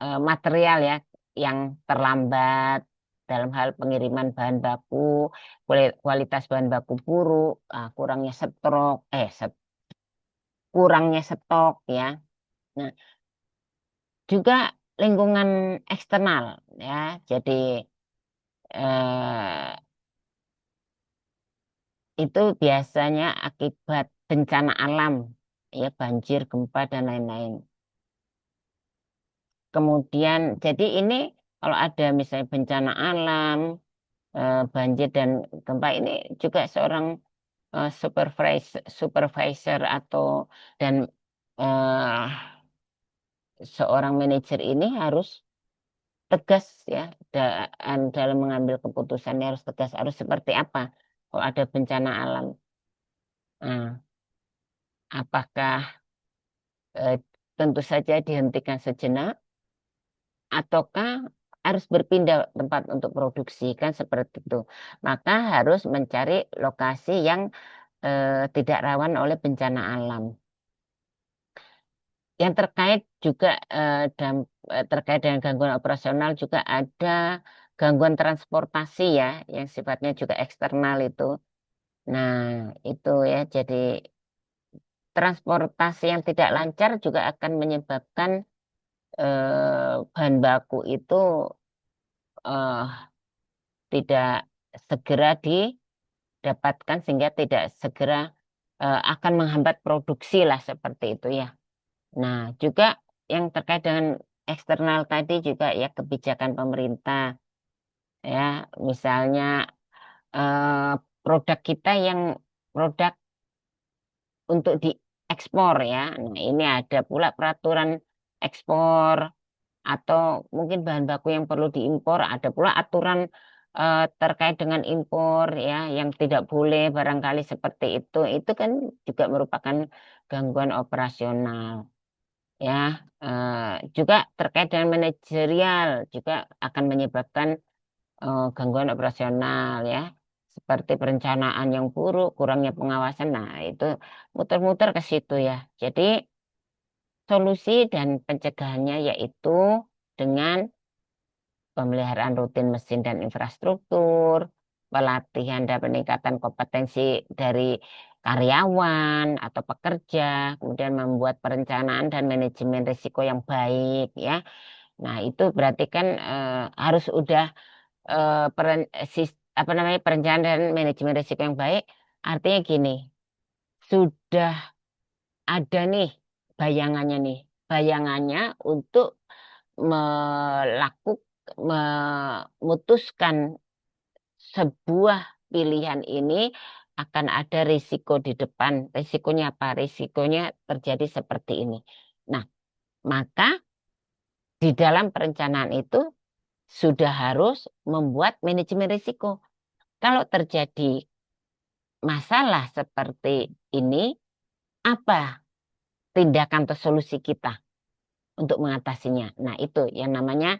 material ya yang terlambat dalam hal pengiriman bahan baku, kualitas bahan baku buruk, kurangnya kurangnya stok ya. Nah, juga lingkungan eksternal ya. Jadi eh, itu biasanya akibat bencana alam, ya banjir, gempa dan lain-lain. Kemudian, jadi ini kalau ada misalnya bencana alam, banjir dan gempa ini juga seorang supervisor atau dan eh, seorang manajer ini harus tegas ya dalam mengambil keputusan harus tegas harus seperti apa kalau ada bencana alam. Nah, apakah eh, tentu saja dihentikan sejenak ataukah harus berpindah tempat untuk produksi kan seperti itu. Maka harus mencari lokasi yang tidak rawan oleh bencana alam. Yang terkait juga terkait dengan gangguan operasional juga ada gangguan transportasi ya yang sifatnya juga eksternal itu. Nah, itu ya jadi transportasi yang tidak lancar juga akan menyebabkan bahan baku itu eh, tidak segera didapatkan sehingga tidak segera akan menghambat produksi lah seperti itu ya. Nah, juga yang terkait dengan eksternal tadi juga ya kebijakan pemerintah ya, misalnya eh, produk kita yang produk untuk diekspor ya. Nah, ini ada pula peraturan ekspor atau mungkin bahan baku yang perlu diimpor, ada pula aturan terkait dengan impor ya yang tidak boleh barangkali seperti itu. Itu kan juga merupakan gangguan operasional ya. Juga terkait dengan manajerial juga akan menyebabkan gangguan operasional ya. Seperti perencanaan yang buruk, kurangnya pengawasan. Nah, itu muter-muter ke situ ya. Jadi solusi dan pencegahannya yaitu dengan pemeliharaan rutin mesin dan infrastruktur, pelatihan dan peningkatan kompetensi dari karyawan atau pekerja, kemudian membuat perencanaan dan manajemen risiko yang baik ya. Nah, itu berarti kan harus udah apa namanya perencanaan dan manajemen risiko yang baik. Artinya gini, sudah ada nih bayangannya nih, bayangannya untuk melakukan memutuskan sebuah pilihan ini akan ada risiko di depan. Risikonya apa? Risikonya terjadi seperti ini. Nah, maka di dalam perencanaan itu sudah harus membuat manajemen risiko. Kalau terjadi masalah seperti ini, apa tindakan atau solusi kita untuk mengatasinya? Nah, itu yang namanya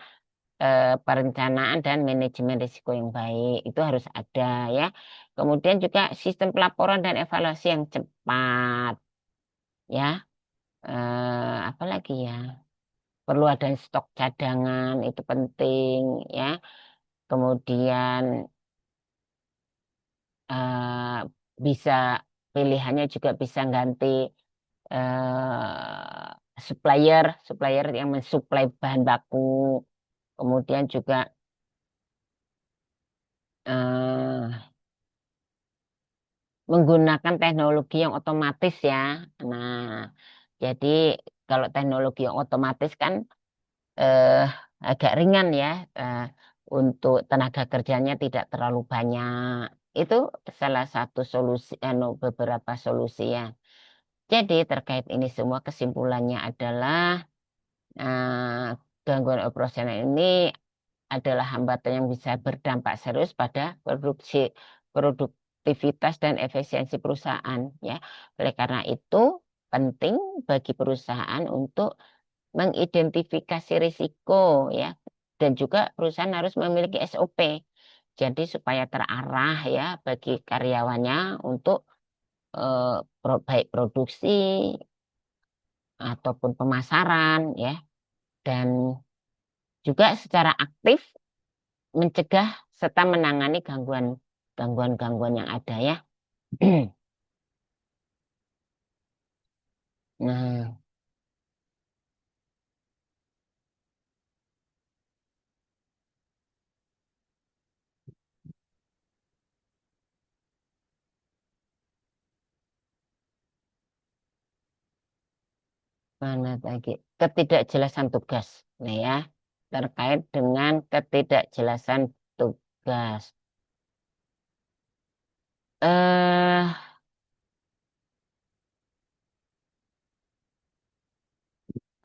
perencanaan dan manajemen risiko yang baik itu harus ada ya. Kemudian juga sistem pelaporan dan evaluasi yang cepat ya. Apa lagi ya? Perlu ada stok cadangan itu penting ya. Kemudian bisa pilihannya juga bisa ganti supplier supplier yang mensuplai bahan baku. Kemudian juga eh, menggunakan teknologi yang otomatis ya. Nah, jadi kalau teknologi yang otomatis kan eh, agak ringan ya, eh, untuk tenaga kerjanya tidak terlalu banyak. Itu salah satu solusi, beberapa solusi ya. Jadi terkait ini semua kesimpulannya adalah gangguan operasional ini adalah hambatan yang bisa berdampak serius pada produktivitas dan efisiensi perusahaan ya. Oleh karena itu penting bagi perusahaan untuk mengidentifikasi risiko ya, dan juga perusahaan harus memiliki SOP. Jadi supaya terarah ya bagi karyawannya untuk baik produksi ataupun pemasaran ya, dan juga secara aktif mencegah serta menangani gangguan-gangguan yang ada ya. Nah, mana lagi? Ketidakjelasan tugas. Nah ya, terkait dengan ketidakjelasan tugas. Eh,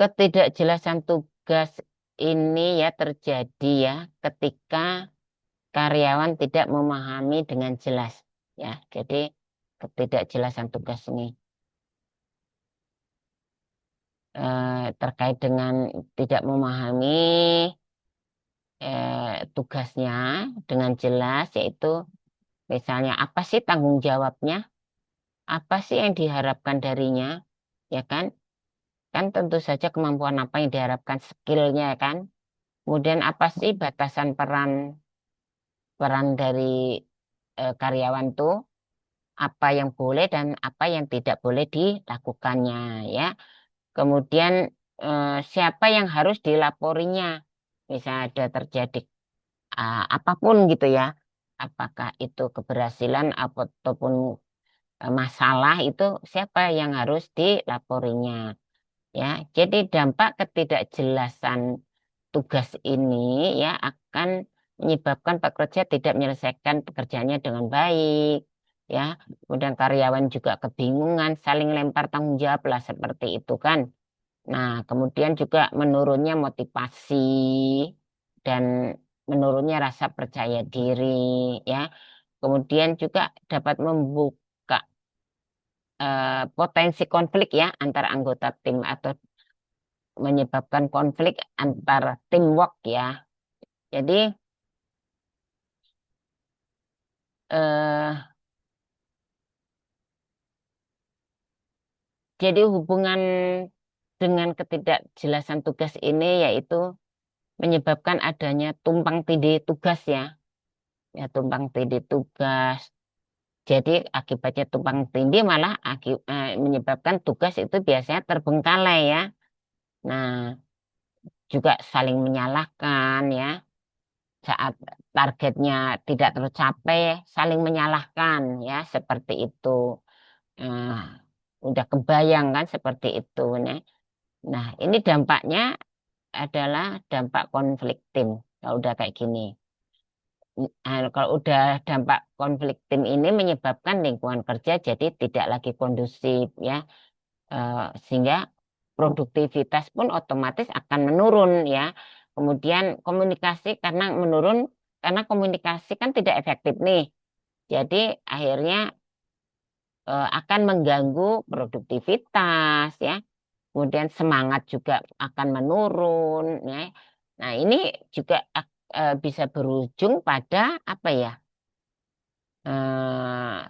Ketidakjelasan tugas ini ya terjadi ya ketika karyawan tidak memahami dengan jelas ya. Jadi ketidakjelasan tugas ini terkait dengan tidak memahami tugasnya dengan jelas, yaitu misalnya apa sih tanggung jawabnya, apa sih yang diharapkan darinya, ya kan? Kan tentu saja kemampuan apa yang diharapkan, skillnya kan. Kemudian apa sih batasan peran peran dari karyawan tuh, apa yang boleh dan apa yang tidak boleh dilakukannya, ya. Kemudian siapa yang harus dilaporinya, misalnya ada terjadi apapun gitu ya, apakah itu keberhasilan ataupun masalah, itu siapa yang harus dilaporinya ya. Jadi dampak ketidakjelasan tugas ini ya akan menyebabkan pekerja tidak menyelesaikan pekerjaannya dengan baik ya. Kemudian karyawan juga kebingungan, saling lempar tanggung jawab lah seperti itu kan. Nah, kemudian juga menurunnya motivasi dan menurunnya rasa percaya diri ya. Kemudian juga dapat membuka potensi konflik ya antar anggota tim, atau menyebabkan konflik antar teamwork ya. Jadi eh, jadi hubungan dengan ketidakjelasan tugas ini yaitu menyebabkan adanya tumpang tindih tugas ya. Ya, tumpang tindih tugas. Jadi akibatnya tumpang tindih malah menyebabkan tugas itu biasanya terbengkalai ya. Nah, juga saling menyalahkan ya. Saat targetnya tidak tercapai, saling menyalahkan ya, seperti itu. Nah, udah kebayang kan seperti itu. Nah, ini dampaknya adalah dampak konflik tim. Kalau udah kayak gini. Kalau udah dampak konflik tim ini menyebabkan lingkungan kerja jadi tidak lagi kondusif ya. Sehingga produktivitas pun otomatis akan menurun ya. Kemudian komunikasi karena menurun karena komunikasi kan tidak efektif nih. Jadi akhirnya akan mengganggu produktivitas ya. Kemudian semangat juga akan menurun ya. Nah, ini juga bisa berujung pada apa ya? eh,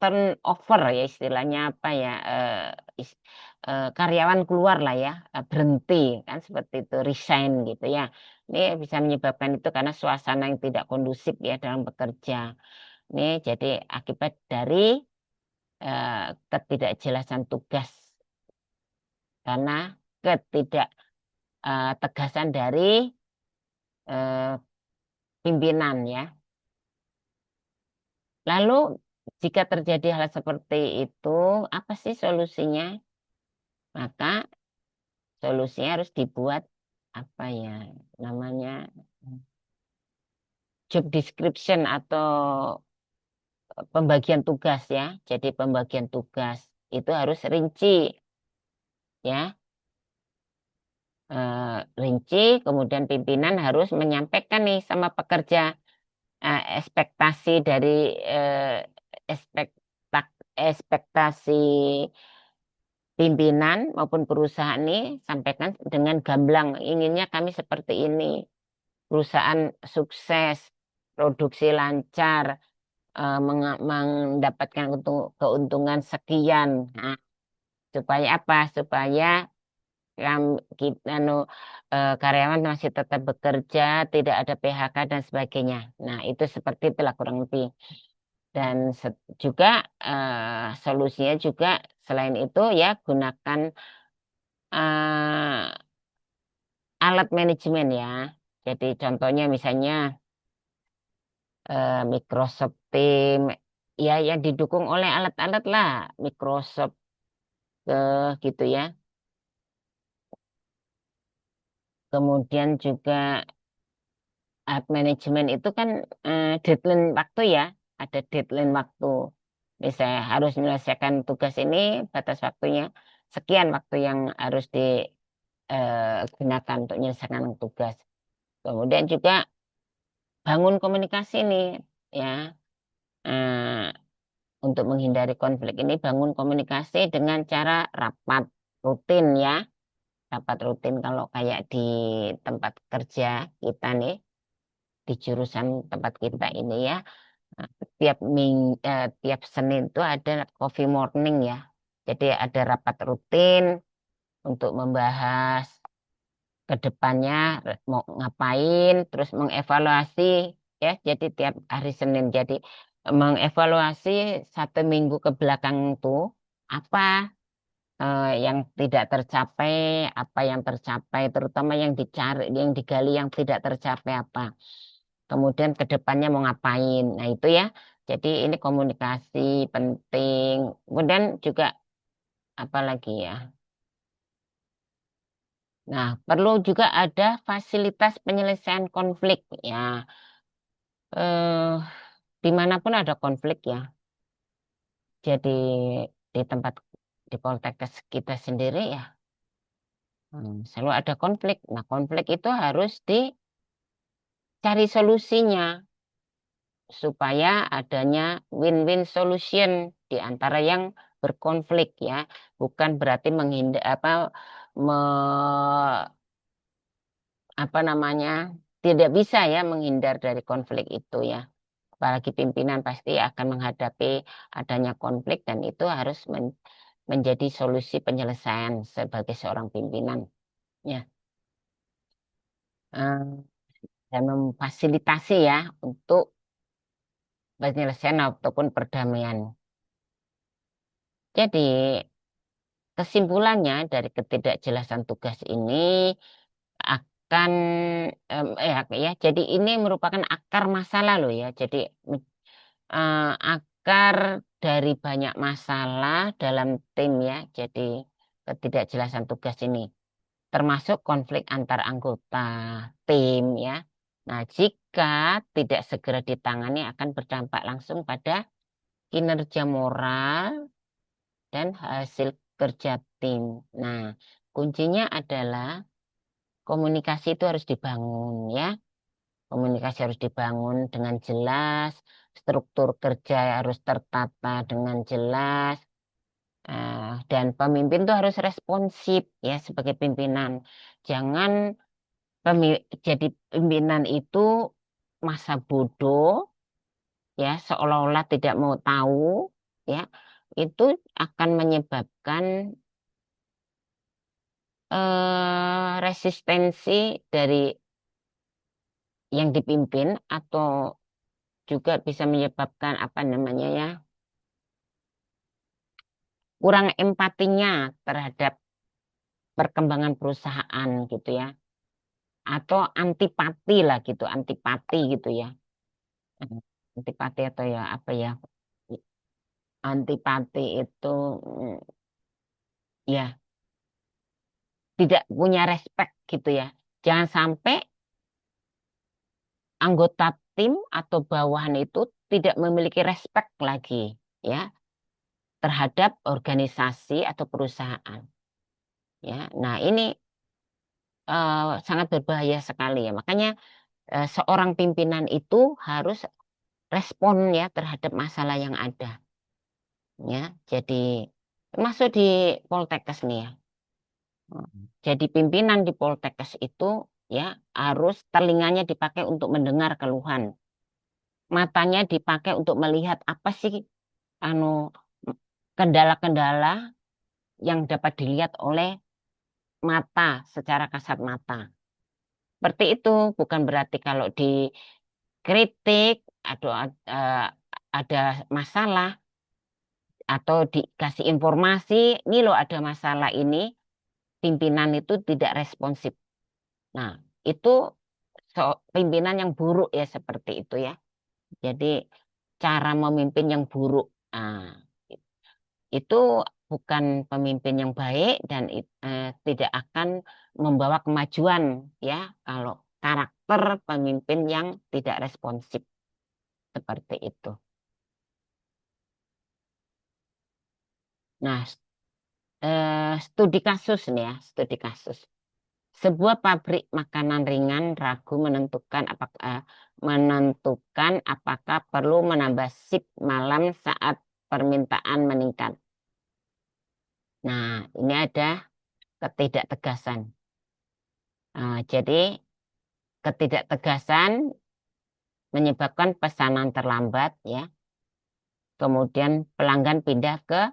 Turnover ya istilahnya apa ya karyawan keluar lah ya berhenti kan seperti itu resign gitu ya ini bisa menyebabkan itu karena suasana yang tidak kondusif ya dalam bekerja ini jadi akibat dari ketidakjelasan tugas karena tegasan dari eh, pimpinan ya lalu jika terjadi hal seperti itu apa sih solusinya maka solusinya harus dibuat apa ya namanya job description atau pembagian tugas ya. Jadi pembagian tugas itu harus rinci ya. Rinci kemudian pimpinan harus menyampaikan nih sama pekerja ekspektasi dari eh, ekspektasi pimpinan maupun perusahaan ini sampaikan dengan gamblang inginnya kami seperti ini perusahaan sukses, produksi lancar, mendapatkan keuntungan sekian. Nah, supaya apa? Supaya kita, karyawan masih tetap bekerja, tidak ada PHK dan sebagainya. Nah, itu seperti itulah kurang lebih. Dan juga solusinya juga selain itu ya gunakan eh, alat manajemen ya. Jadi contohnya misalnya Microsoft Team ya yang didukung oleh alat-alat lah Microsoft gitu ya kemudian juga alat manajemen itu kan deadline waktu ya ada deadline waktu misalnya harus menyelesaikan tugas ini batas waktunya sekian waktu yang harus digunakan untuk menyelesaikan tugas kemudian juga bangun komunikasi nih ya Eh, untuk menghindari konflik ini bangun komunikasi dengan cara rapat rutin ya. Rapat rutin kalau kayak di tempat kerja kita nih, di jurusan tempat kita ini ya. Nah, tiap Senin itu ada coffee morning ya. Jadi ada rapat rutin untuk membahas ke depannya mau ngapain, terus mengevaluasi ya. Jadi tiap hari Senin. Jadi mengevaluasi 1 minggu ke belakang tuh apa yang tidak tercapai, apa yang tercapai, terutama yang dicari, yang digali yang tidak tercapai apa. Kemudian ke depannya mau ngapain. Nah, itu ya. Jadi ini komunikasi penting. Kemudian juga apa lagi ya? Nah, perlu juga ada fasilitas penyelesaian konflik ya. Eh, Dimanapun ada konflik ya. Jadi di tempat di Poltekkes kita sendiri ya selalu ada konflik. Nah, konflik itu harus dicari solusinya supaya adanya win-win solution di antara yang berkonflik ya. Bukan berarti menghindar me- apa namanya? Tidak bisa ya menghindar dari konflik itu ya. Apalagi pimpinan pasti akan menghadapi adanya konflik dan itu harus menjadi solusi penyelesaian sebagai seorang pimpinan ya. Dan memfasilitasi ya untuk penyelesaian ataupun perdamaian. Jadi kesimpulannya dari ketidakjelasan tugas ini akan ya jadi ini merupakan akar masalah loh ya. Jadi akar dari banyak masalah dalam tim ya. Jadi ketidakjelasan tugas ini termasuk konflik antar anggota tim ya. Nah, jika tidak segera ditangani akan berdampak langsung pada kinerja moral dan hasil kerja tim. Nah, kuncinya adalah komunikasi itu harus dibangun ya. Komunikasi harus dibangun dengan jelas struktur kerja harus tertata dengan jelas. Dan pemimpin tuh harus responsif ya sebagai pimpinan. Jangan jadi pimpinan itu masa bodoh ya seolah-olah tidak mau tahu ya itu akan menyebabkan resistensi dari yang dipimpin atau juga bisa menyebabkan apa namanya ya kurang empatinya terhadap perkembangan perusahaan gitu ya atau antipati lah gitu antipati gitu ya. Antipati atau ya apa ya antipati itu ya tidak punya respect gitu ya. Jangan sampai anggota tim atau bawahan itu tidak memiliki respect lagi ya terhadap organisasi atau perusahaan ya. Nah, ini sangat berbahaya sekali ya. Makanya seorang pimpinan itu harus respon ya terhadap masalah yang ada ya. Jadi masuk di Poltekkes nih ya. Jadi pimpinan di Poltekkes itu ya harus telinganya dipakai untuk mendengar keluhan, matanya dipakai untuk melihat apa sih anu kendala-kendala yang dapat dilihat oleh mata secara kasat mata. Seperti itu bukan berarti kalau dikritik atau ada masalah atau dikasih informasi, ini loh ada masalah ini, pimpinan itu tidak responsif. Nah, itu pimpinan yang buruk ya seperti itu ya. Jadi cara memimpin yang buruk. Nah, itu bukan pemimpin yang baik dan tidak akan membawa kemajuan ya kalau karakter pemimpin yang tidak responsif seperti itu. Nah, studi kasus nih ya, studi kasus. Sebuah pabrik makanan ringan ragu menentukan apakah perlu menambah shift malam saat permintaan meningkat. Nah, ini ada ketidaktegasan. Jadi ketidaktegasan menyebabkan pesanan terlambat ya. Kemudian pelanggan pindah ke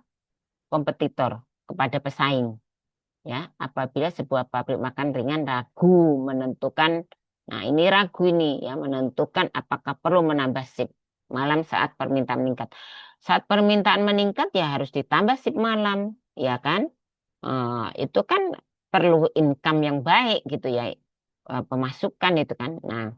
kompetitor, kepada pesaing ya. Apabila sebuah pabrik makan ringan ragu menentukan, nah ini ragu ini ya menentukan apakah perlu menambah shift malam saat permintaan meningkat. Saat permintaan meningkat ya harus ditambah shift malam, ya kan? Itu kan perlu income yang baik gitu ya, pemasukan itu kan. Nah,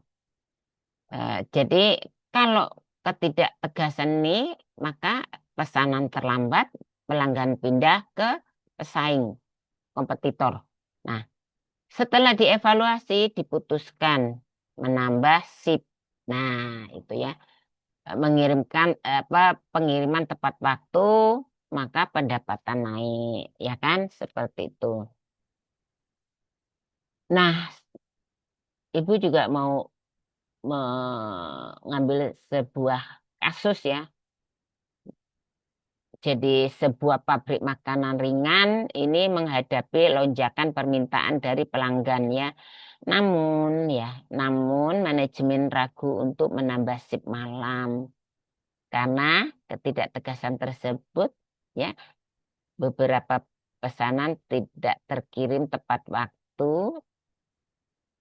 jadi kalau ketidaktegasan ini maka pesanan terlambat, pelanggan pindah ke pesaing, kompetitor. Nah, setelah dievaluasi diputuskan menambah shift. Nah, itu ya, mengirimkan pengiriman tepat waktu, maka pendapatan naik, ya kan? Seperti itu. Nah, Ibu juga mau mengambil sebuah kasus ya. Jadi sebuah pabrik makanan ringan ini menghadapi lonjakan permintaan dari pelanggannya. Namun manajemen ragu untuk menambah shift malam karena ketidaktegasan tersebut ya beberapa pesanan tidak terkirim tepat waktu.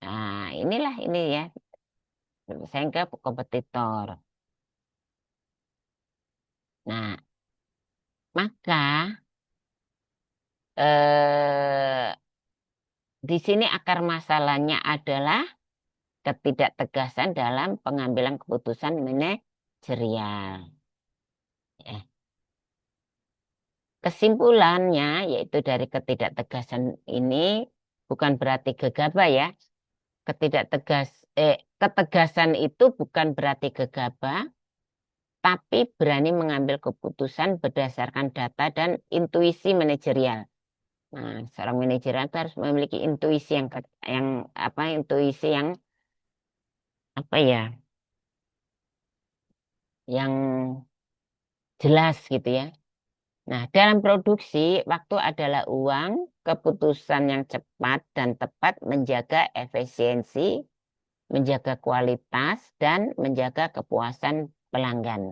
Nah, inilah ini ya sehingga kompetitor. Nah, maka eh, di sini akar masalahnya adalah ketidaktegasan dalam pengambilan keputusan manajerial. Ya. Kesimpulannya yaitu dari ketidaktegasan ini bukan berarti gegabah ya. Ketegasan itu bukan berarti gegabah, tapi berani mengambil keputusan berdasarkan data dan intuisi manajerial. Nah, seorang manajerial itu harus memiliki intuisi yang intuisi yang apa ya yang jelas gitu ya. Nah, dalam produksi, waktu adalah uang, keputusan yang cepat dan tepat menjaga efisiensi, menjaga kualitas, dan menjaga kepuasan pelanggan.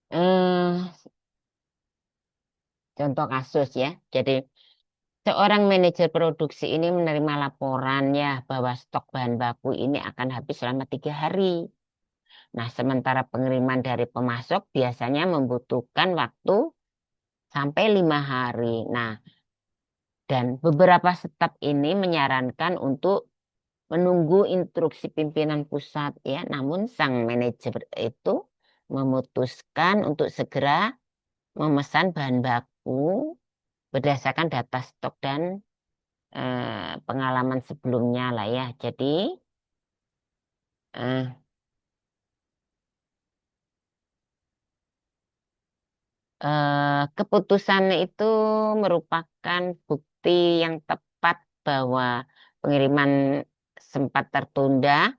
Eh, Contoh kasus ya. Jadi, seorang manajer produksi ini menerima laporan ya bahwa stok bahan baku ini akan habis selama 3 hari. Nah, sementara pengiriman dari pemasok biasanya membutuhkan waktu sampai 5 hari. Nah, dan beberapa staf ini menyarankan untuk menunggu instruksi pimpinan pusat ya. Namun sang manajer itu memutuskan untuk segera memesan bahan baku berdasarkan data stok dan pengalaman sebelumnya lah ya. Jadi eh, keputusan itu merupakan bukti yang tepat bahwa pengiriman sempat tertunda,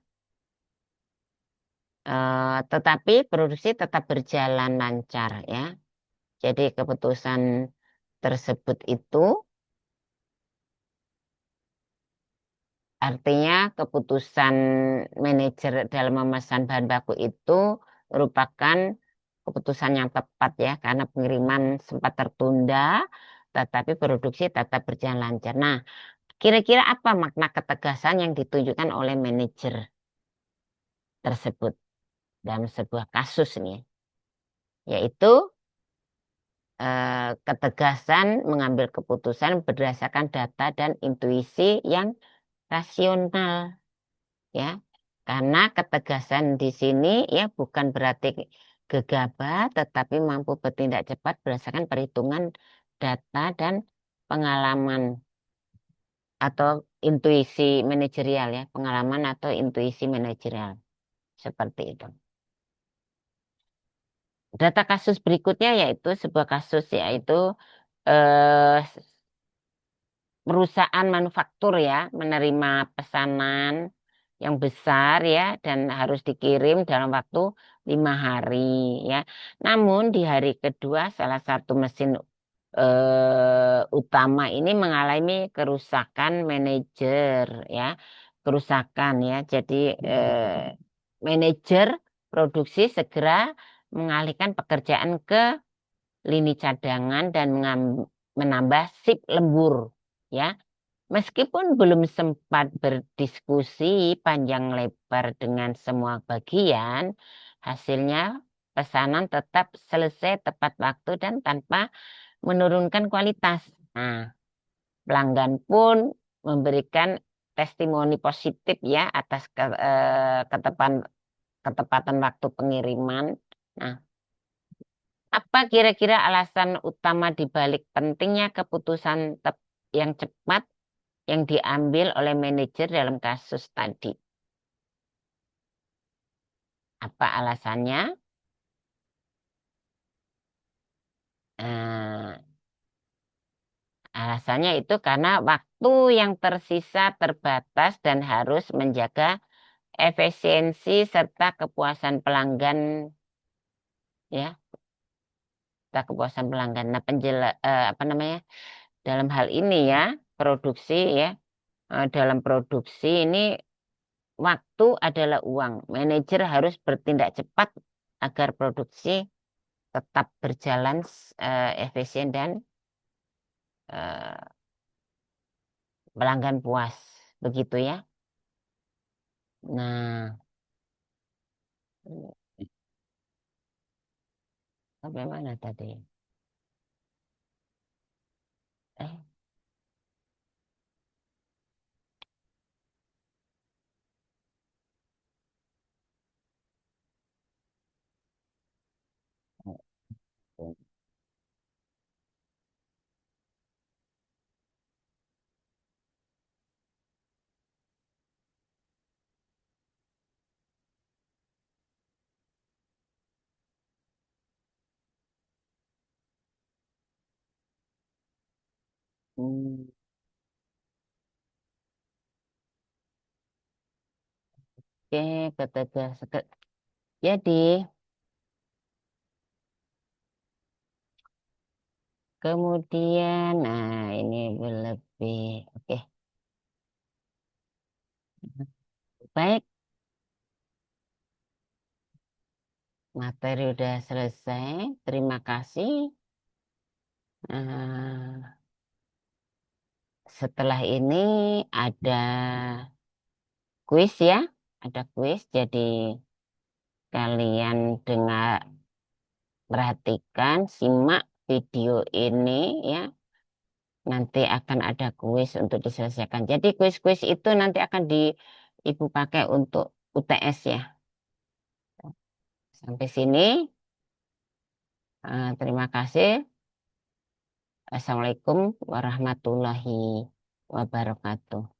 tetapi produksi tetap berjalan lancar ya. Jadi keputusan tersebut itu artinya keputusan manajer dalam memesan bahan baku itu merupakan keputusan yang tepat ya karena pengiriman sempat tertunda tetapi produksi tetap berjalan lancar. Nah, kira-kira apa makna ketegasan yang ditunjukkan oleh manajer tersebut dalam sebuah kasus nih, yaitu ketegasan mengambil keputusan berdasarkan data dan intuisi yang rasional ya. Karena ketegasan di sini ya bukan berarti gegabah tetapi mampu bertindak cepat berdasarkan perhitungan data dan pengalaman atau intuisi manajerial ya, pengalaman atau intuisi manajerial seperti itu. Data kasus berikutnya yaitu sebuah kasus yaitu eh, perusahaan manufaktur ya menerima pesanan yang besar ya dan harus dikirim dalam waktu 5 hari ya. Namun di hari kedua salah satu mesin utama ini mengalami kerusakan manajer ya, kerusakan ya. Jadi manajer produksi segera mengalihkan pekerjaan ke lini cadangan dan menambah sip lembur ya. Meskipun belum sempat berdiskusi panjang lebar dengan semua bagian, hasilnya pesanan tetap selesai tepat waktu dan tanpa menurunkan kualitas. Nah, pelanggan pun memberikan testimoni positif ya atas ketepatan waktu pengiriman. Nah, apa kira-kira alasan utama dibalik pentingnya keputusan yang cepat yang diambil oleh manajer dalam kasus tadi? Apa alasannya? Eh, Alasannya itu karena waktu yang tersisa terbatas dan harus menjaga efisiensi serta kepuasan pelanggan ya, serta kepuasan pelanggan. Nah, apa namanya? Dalam hal ini ya, produksi ya, dalam produksi ini waktu adalah uang. Manajer harus bertindak cepat agar produksi tetap berjalan efisien dan eh, pelanggan puas. Begitu ya. Nah, sampai mana tadi? Eh, hmm, Oke, jadi kemudian, nah ini lebih, oke, baik, materi udah selesai. Terima kasih. Nah, setelah ini ada kuis ya, ada kuis. Jadi kalian dengar, perhatikan, simak video ini ya. Nanti akan ada kuis untuk diselesaikan. Jadi kuis-kuis itu nanti akan Ibu pakai untuk UTS ya. Sampai sini, terima kasih. Assalamualaikum warahmatullahi wabarakatuh.